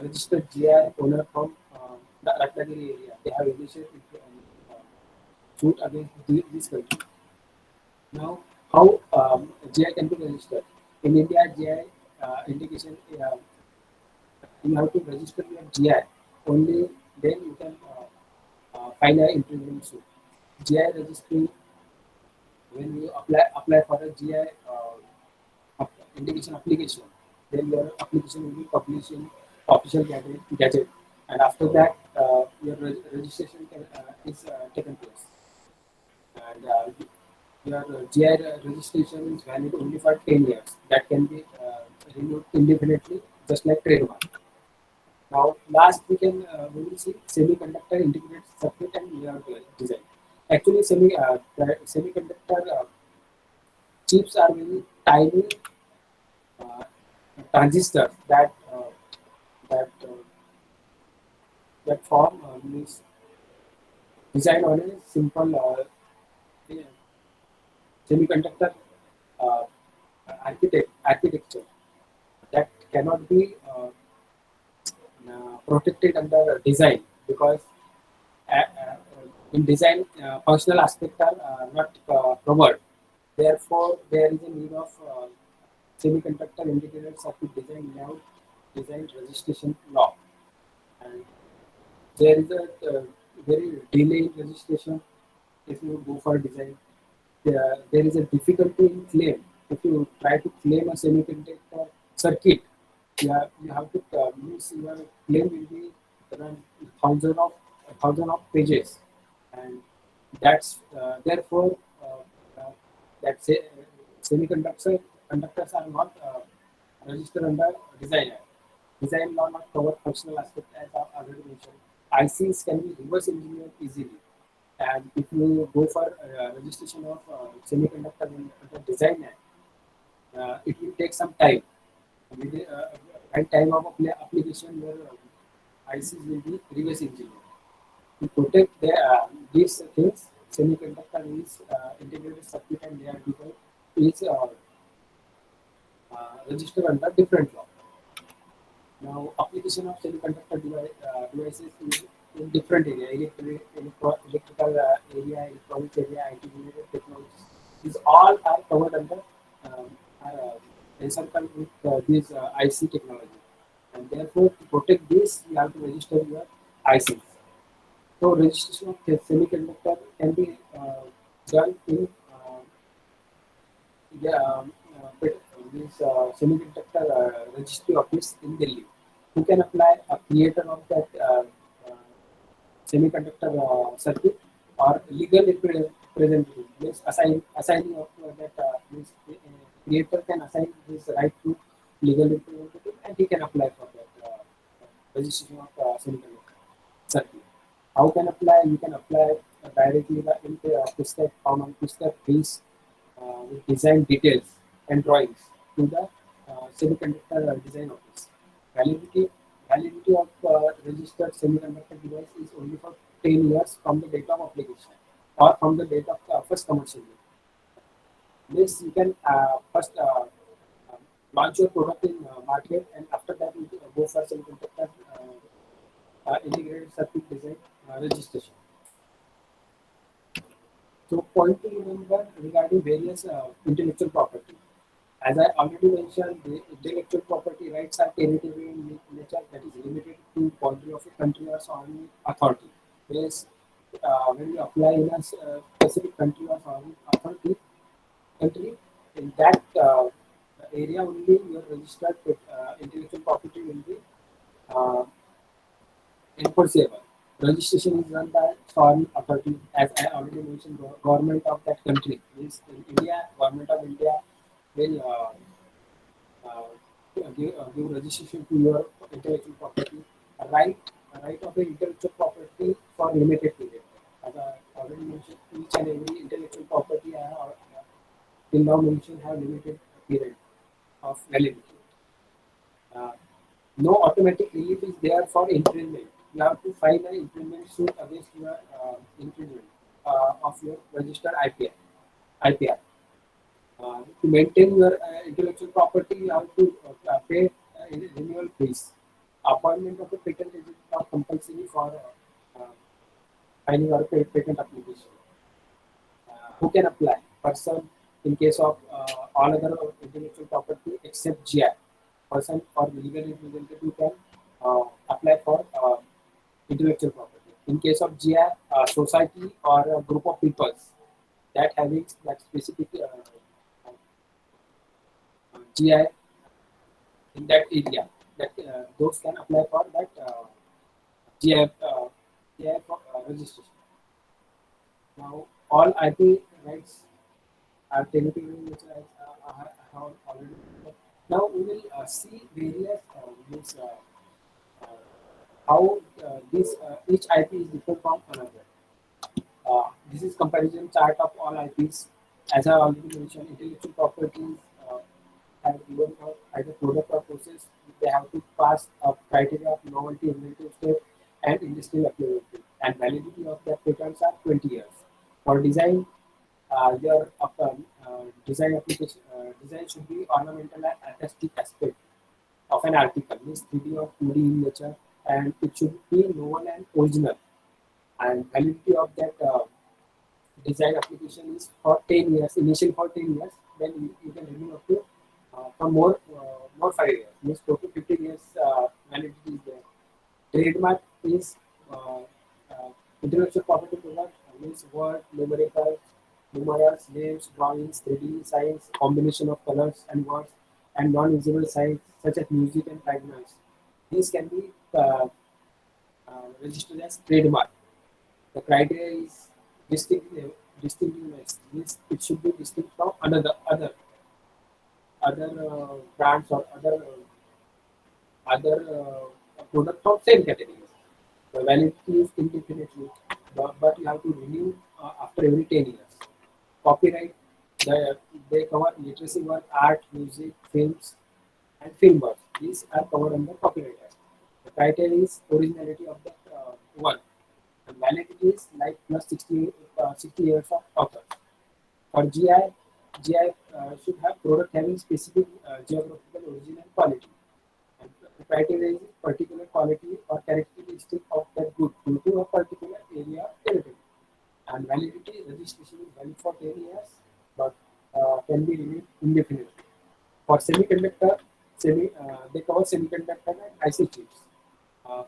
registered GI owner from the Ratnagiri area, they have initiated suit against this country. Now, how GI can be registered? In India, GI indication, you have to register your GI. Only then you can file an infringement suit. GI registry, when you apply for a GI indication application, then your application will be published in official gadget, and after that your registration is taken place, and your GI registration is valid only for 10 years. That can be renewed indefinitely, just like trademark. Now, last we will see semiconductor integrated circuit and layout design. Actually, semiconductor chips are very tiny transistors that form means designed on a simple semiconductor architecture that cannot be protected under design, because in design functional aspects are not covered. Therefore, there is a need of semiconductor integrated circuit design layout, design registration law, and there is a very delay in registration if you go for design. There is a difficulty in claim. If you try to claim a semiconductor circuit, you have to means your claim will be around thousand of pages, and that's therefore that semiconductors are not registered under design act. Design law not cover functional aspect as I already mentioned. ICs can be reverse engineered easily. And if you go for registration of semiconductor in the design act, it will take some time. With right time of application, your ICs will be reverse engineered. To protect these things, semiconductor is integrated circuit and their design is registered under different law. Now, application of semiconductor devices is in different area, electrical area, electronics area, IT related technologies. These all are covered under are encircled with this IC technology. And therefore, to protect this, you have to register your ICs. So, registration of semiconductor can be done in yeah, this semiconductor registry office in Delhi. Who can apply? A creator of that semiconductor circuit or legal representative. Means assigning of that means creator can assign his right to legal representative and he can apply for that registration of semiconductor circuit. How can apply? You can apply directly in the prescribed form and prescribed fees with design details and drawings to the semiconductor design office. Validity validity of registered semiconductor device is only for 10 years from the date of application or from the date of first commercial use. This you can first launch your product in market and after that you go for semiconductor integrated circuit design registration. So point to remember regarding various intellectual property. As I already mentioned, the intellectual property rights are territorial in nature that is limited to boundary of a country or sovereign authority. Whereas when you apply in a specific country or sovereign authority country, in that area only your registered intellectual property will be uh, enforceable. Registration is done by foreign authority, as I already mentioned, government of that country. Means in India, government of India will give registration to your intellectual property. A right of the intellectual property for limited period. As I already mentioned, each and every intellectual property I have till now mentioned have limited period of validity. Uh, no automatic relief is there for infringement. You have to file an infringement suit against your infringement of your registered IPR. To maintain your intellectual property, you have to pay renewal fees. Appointment of a patent agent are compulsory for filing or patent application. Who can apply? Person in case of all other intellectual property except GI. Person or legal representative can apply for intellectual property. In case of GI, society or a group of peoples that having that specific GI in that area, that those can apply for that GI for registration. Now, all IP rights are territorial nature as I have already. Now we will see various means, how this each IP is different from another. This is comparison chart of all IPs. As I already mentioned, intellectual properties are given for either product or process. They have to pass a criteria of novelty, inventive state, and industrial applicability. And validity of their patents are 20 years. For design, your design application design should be ornamental and artistic aspect of an article, means 3D or 2D in nature, and it should be novel and original. And validity of that design application is for 10 years, initially for 10 years, then you can renew up to for more 5 years, means total 15 years validity is there. Trademark is intellectual property product, means word, numerical, numerals, names, drawings, 3D signs, combination of colors and words, and non-visible signs such as music and fragments. These can be registered as trademark. The criteria is distinctiveness, means it should be distinct from other brands or other other product from same category. The validity is indefinitely, but you have to renew after every 10 years. Copyright, they cover literacy work, art, music, films, and film work. These are covered under Copyright Act. The criteria is originality of the work. And validity is like plus 60 years of author. For GI should have product having specific geographical origin and quality. And the criteria is particular quality or characteristic of that good due to a particular area or territory. And validity registration is valid for 10 years, but can be renewed indefinitely. For semiconductor, they cover semiconductor and IC chips.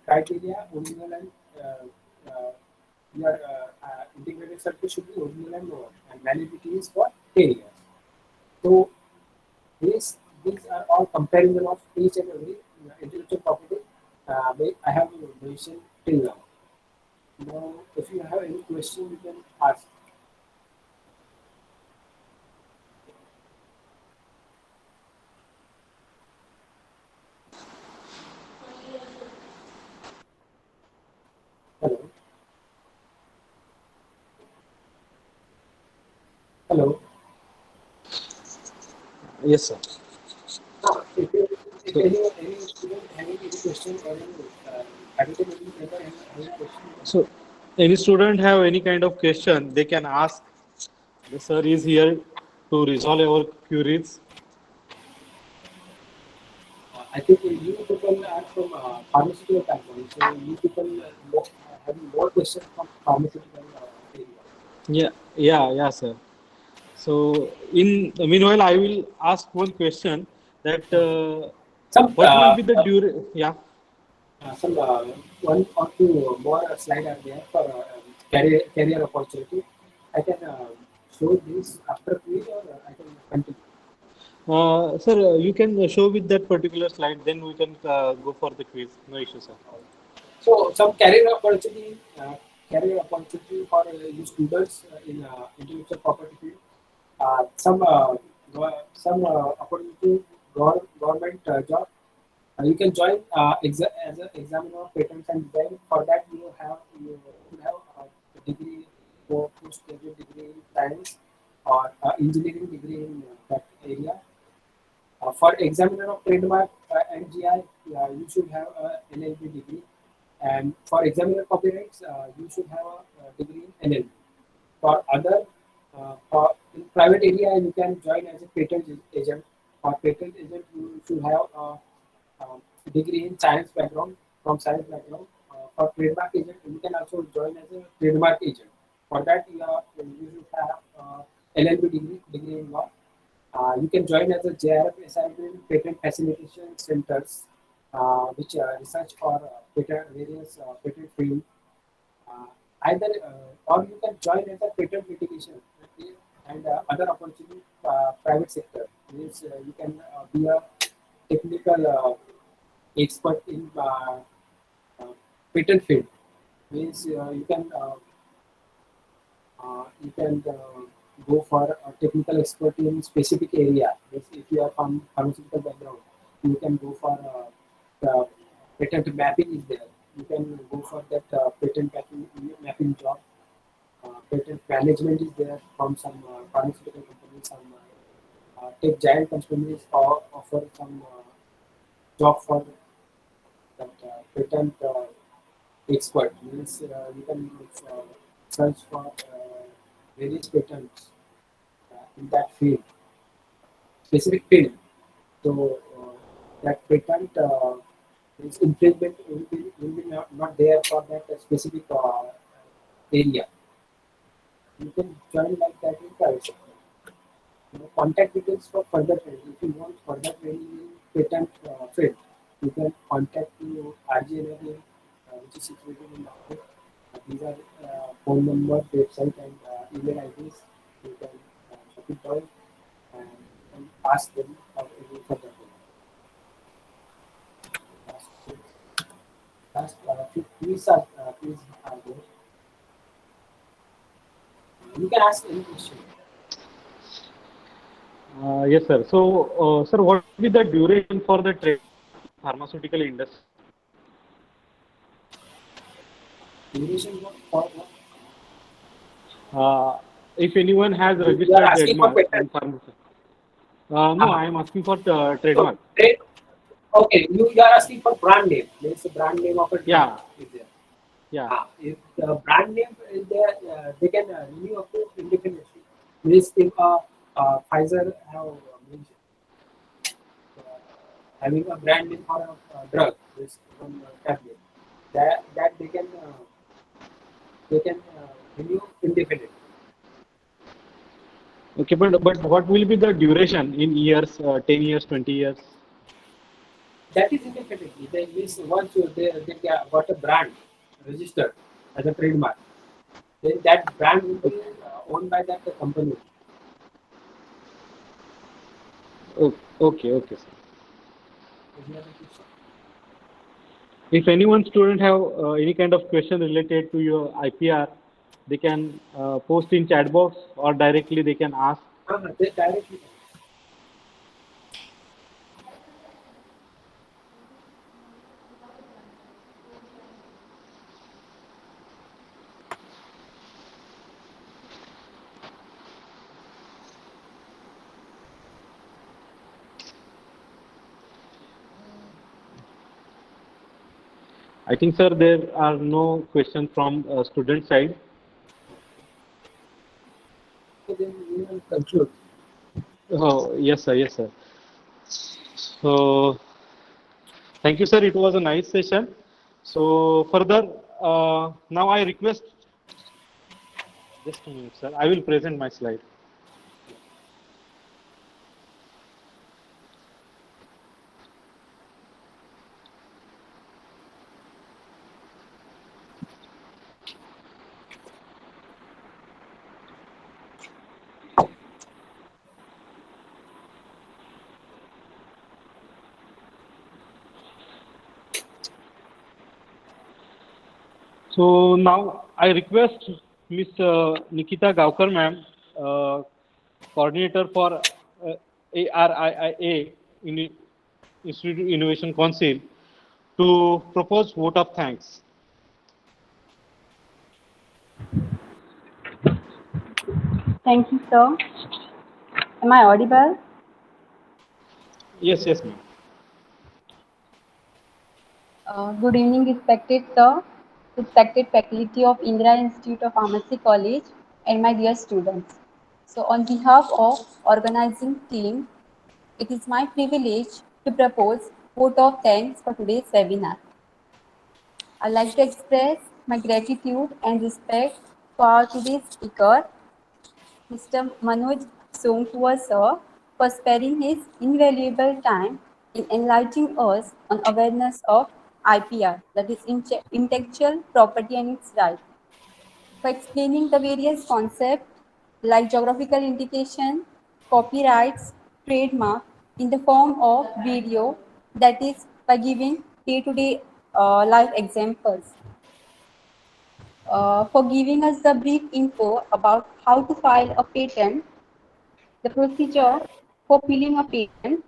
Criteria, original and your integrated circuit should be original and lower, and validity is for 10 years. So these are all comparison of each and every intellectual property I have mentioned till now. Now, if you have any question, you can ask. Hello. Hello. Yes, sir. If any student having any question or any having any question, So, any student have any kind of question, they can ask. The sir is here to resolve our queries. I think you people are from pharmaceutical background, so you people having more questions from pharmaceutical area. Yeah, sir. So, in meanwhile, I will ask one question that Some what will be the duration? Yeah. some one or two more slide are there for career opportunity. I can show this after quiz or I can continue. Sir, you can show with that particular slide, then we can go for the quiz. No issue, sir. So some career opportunity for you students in intellectual property field. Some opportunity government job. You can join as an examiner of patents and design. For that, you should have a degree or postgraduate degree in science or engineering degree in that area. For examiner of trademark and GI, you should have a LLB degree. And for examiner copyrights, you should have a degree in LLB. For other, for in private area, you can join as a patent agent. For patent agent, you should have a degree in science background, from science background. For trademark agent, you can also join as a trademark agent. For that, you should have LLB degree in law. You can join as a JRF SRB patent facilitation centers, which research for various patent field. Either or you can join as a patent litigation, okay, and other opportunity private sector. Means you can be a technical expert in patent field. Means you can go for a technical expert in specific area. If you are from pharmaceutical background, you can go for the patent mapping is there. You can go for that patent mapping job. Patent management is there from some pharmaceutical companies. Some tech giant companies offer some job for that patent expert. Means you can search for various patents in that field, specific field. So that patent is infringement will be not there for that specific area. You can join like that in private sector. Contact details for further training. If you want further training in patent field, you can contact to RGNA, which is situated in Nagpur. These are phone number, website, and email IDs. You can check it out and ask them for any further training. Last please are there. You can ask any question. Yes, sir. So, sir, what will be the duration for the training? pharmaceutical industry. Duration for what? If anyone has You registered are asking for trademark in patent. pharmacy, no, I am asking for So, trademark. okay, you are asking for brand name. There is a brand name of a drug. Yeah, Is there? yeah. If the brand name is there, they can renew up to indefinitely. Means if Pfizer have mentioned having a brand name for a drug, this one tablet, that they can renew indefinitely. Okay, but what will be the duration in years? 10 years, 20 years? That is indefinitely. That means once they got a brand registered as a trademark, then that brand will be owned by that company. Okay, okay, sir. Any other question? If anyone student have any kind of question related to your IPR, they can post in chat box or directly they can ask. They directly. I think, sir, there are no questions from student side. So then we will conclude. Oh, yes, sir. Yes, sir. So, thank you, sir. It was a nice session. So, further, now I request, just a minute, sir. I will present my slide. So now I request Miss Nikita Gavkar, ma'am, coordinator for ARIIA Institute Innovation Council, to propose vote of thanks. Thank you, sir. Am I audible? Yes, yes, ma'am. Good evening, respected sir, respected faculty of Indira Institute of Pharmacy College, and my dear students. So, on behalf of organizing team, it is my privilege to propose vote of thanks for today's webinar. I'd like to express my gratitude and respect for today's speaker, Mr. Manoj Somkuwar sir, for sparing his invaluable time in enlightening us on awareness of IPR, that is intellectual property and its rights, for explaining the various concepts like geographical indication, copyrights, trademark in the form of video, that is by giving day-to-day life examples. For giving us the brief info about how to file a patent, the procedure for filing a patent,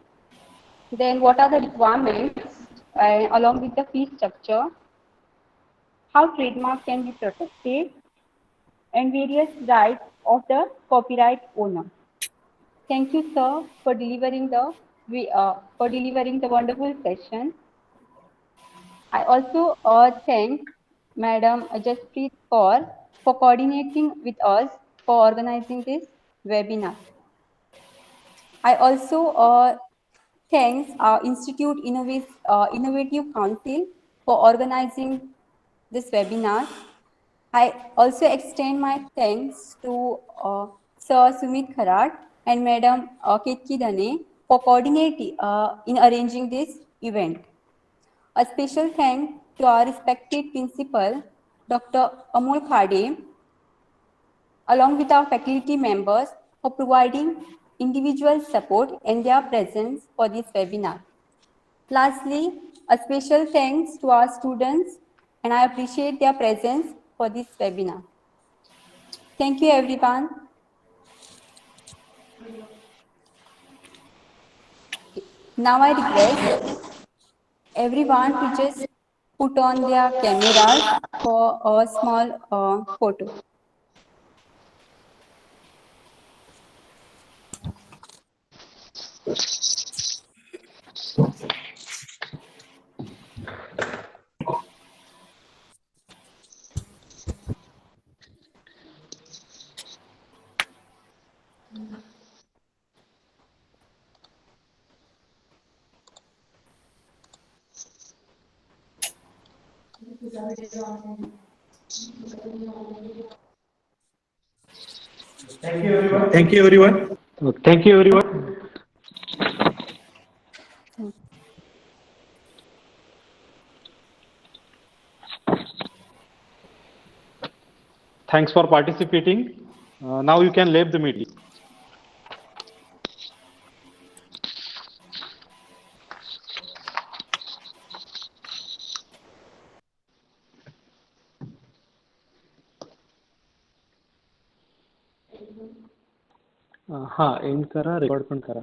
then what are the requirements along with the fee structure, how trademark can be protected, and various rights of the copyright owner. Thank you, sir, for delivering the wonderful session. I also thank Madam Jasprit Kaur for coordinating with us for organizing this webinar. I also thanks our Institute Innovative Council for organizing this webinar. I also extend my thanks to Sir Sumit Kharat and Madam Ketki Dane for coordinating in arranging this event. A special thanks to our respected principal, Dr. Amol Khade, along with our faculty members for providing individual support and their presence for this webinar. Lastly, a special thanks to our students, and I appreciate their presence for this webinar. Thank you, everyone. Now I request everyone to just put on their cameras for a small photo. Thank you, everyone. Thank you, everyone. Thanks for participating. Now you can leave the meeting. हाँ and करा record पण करा.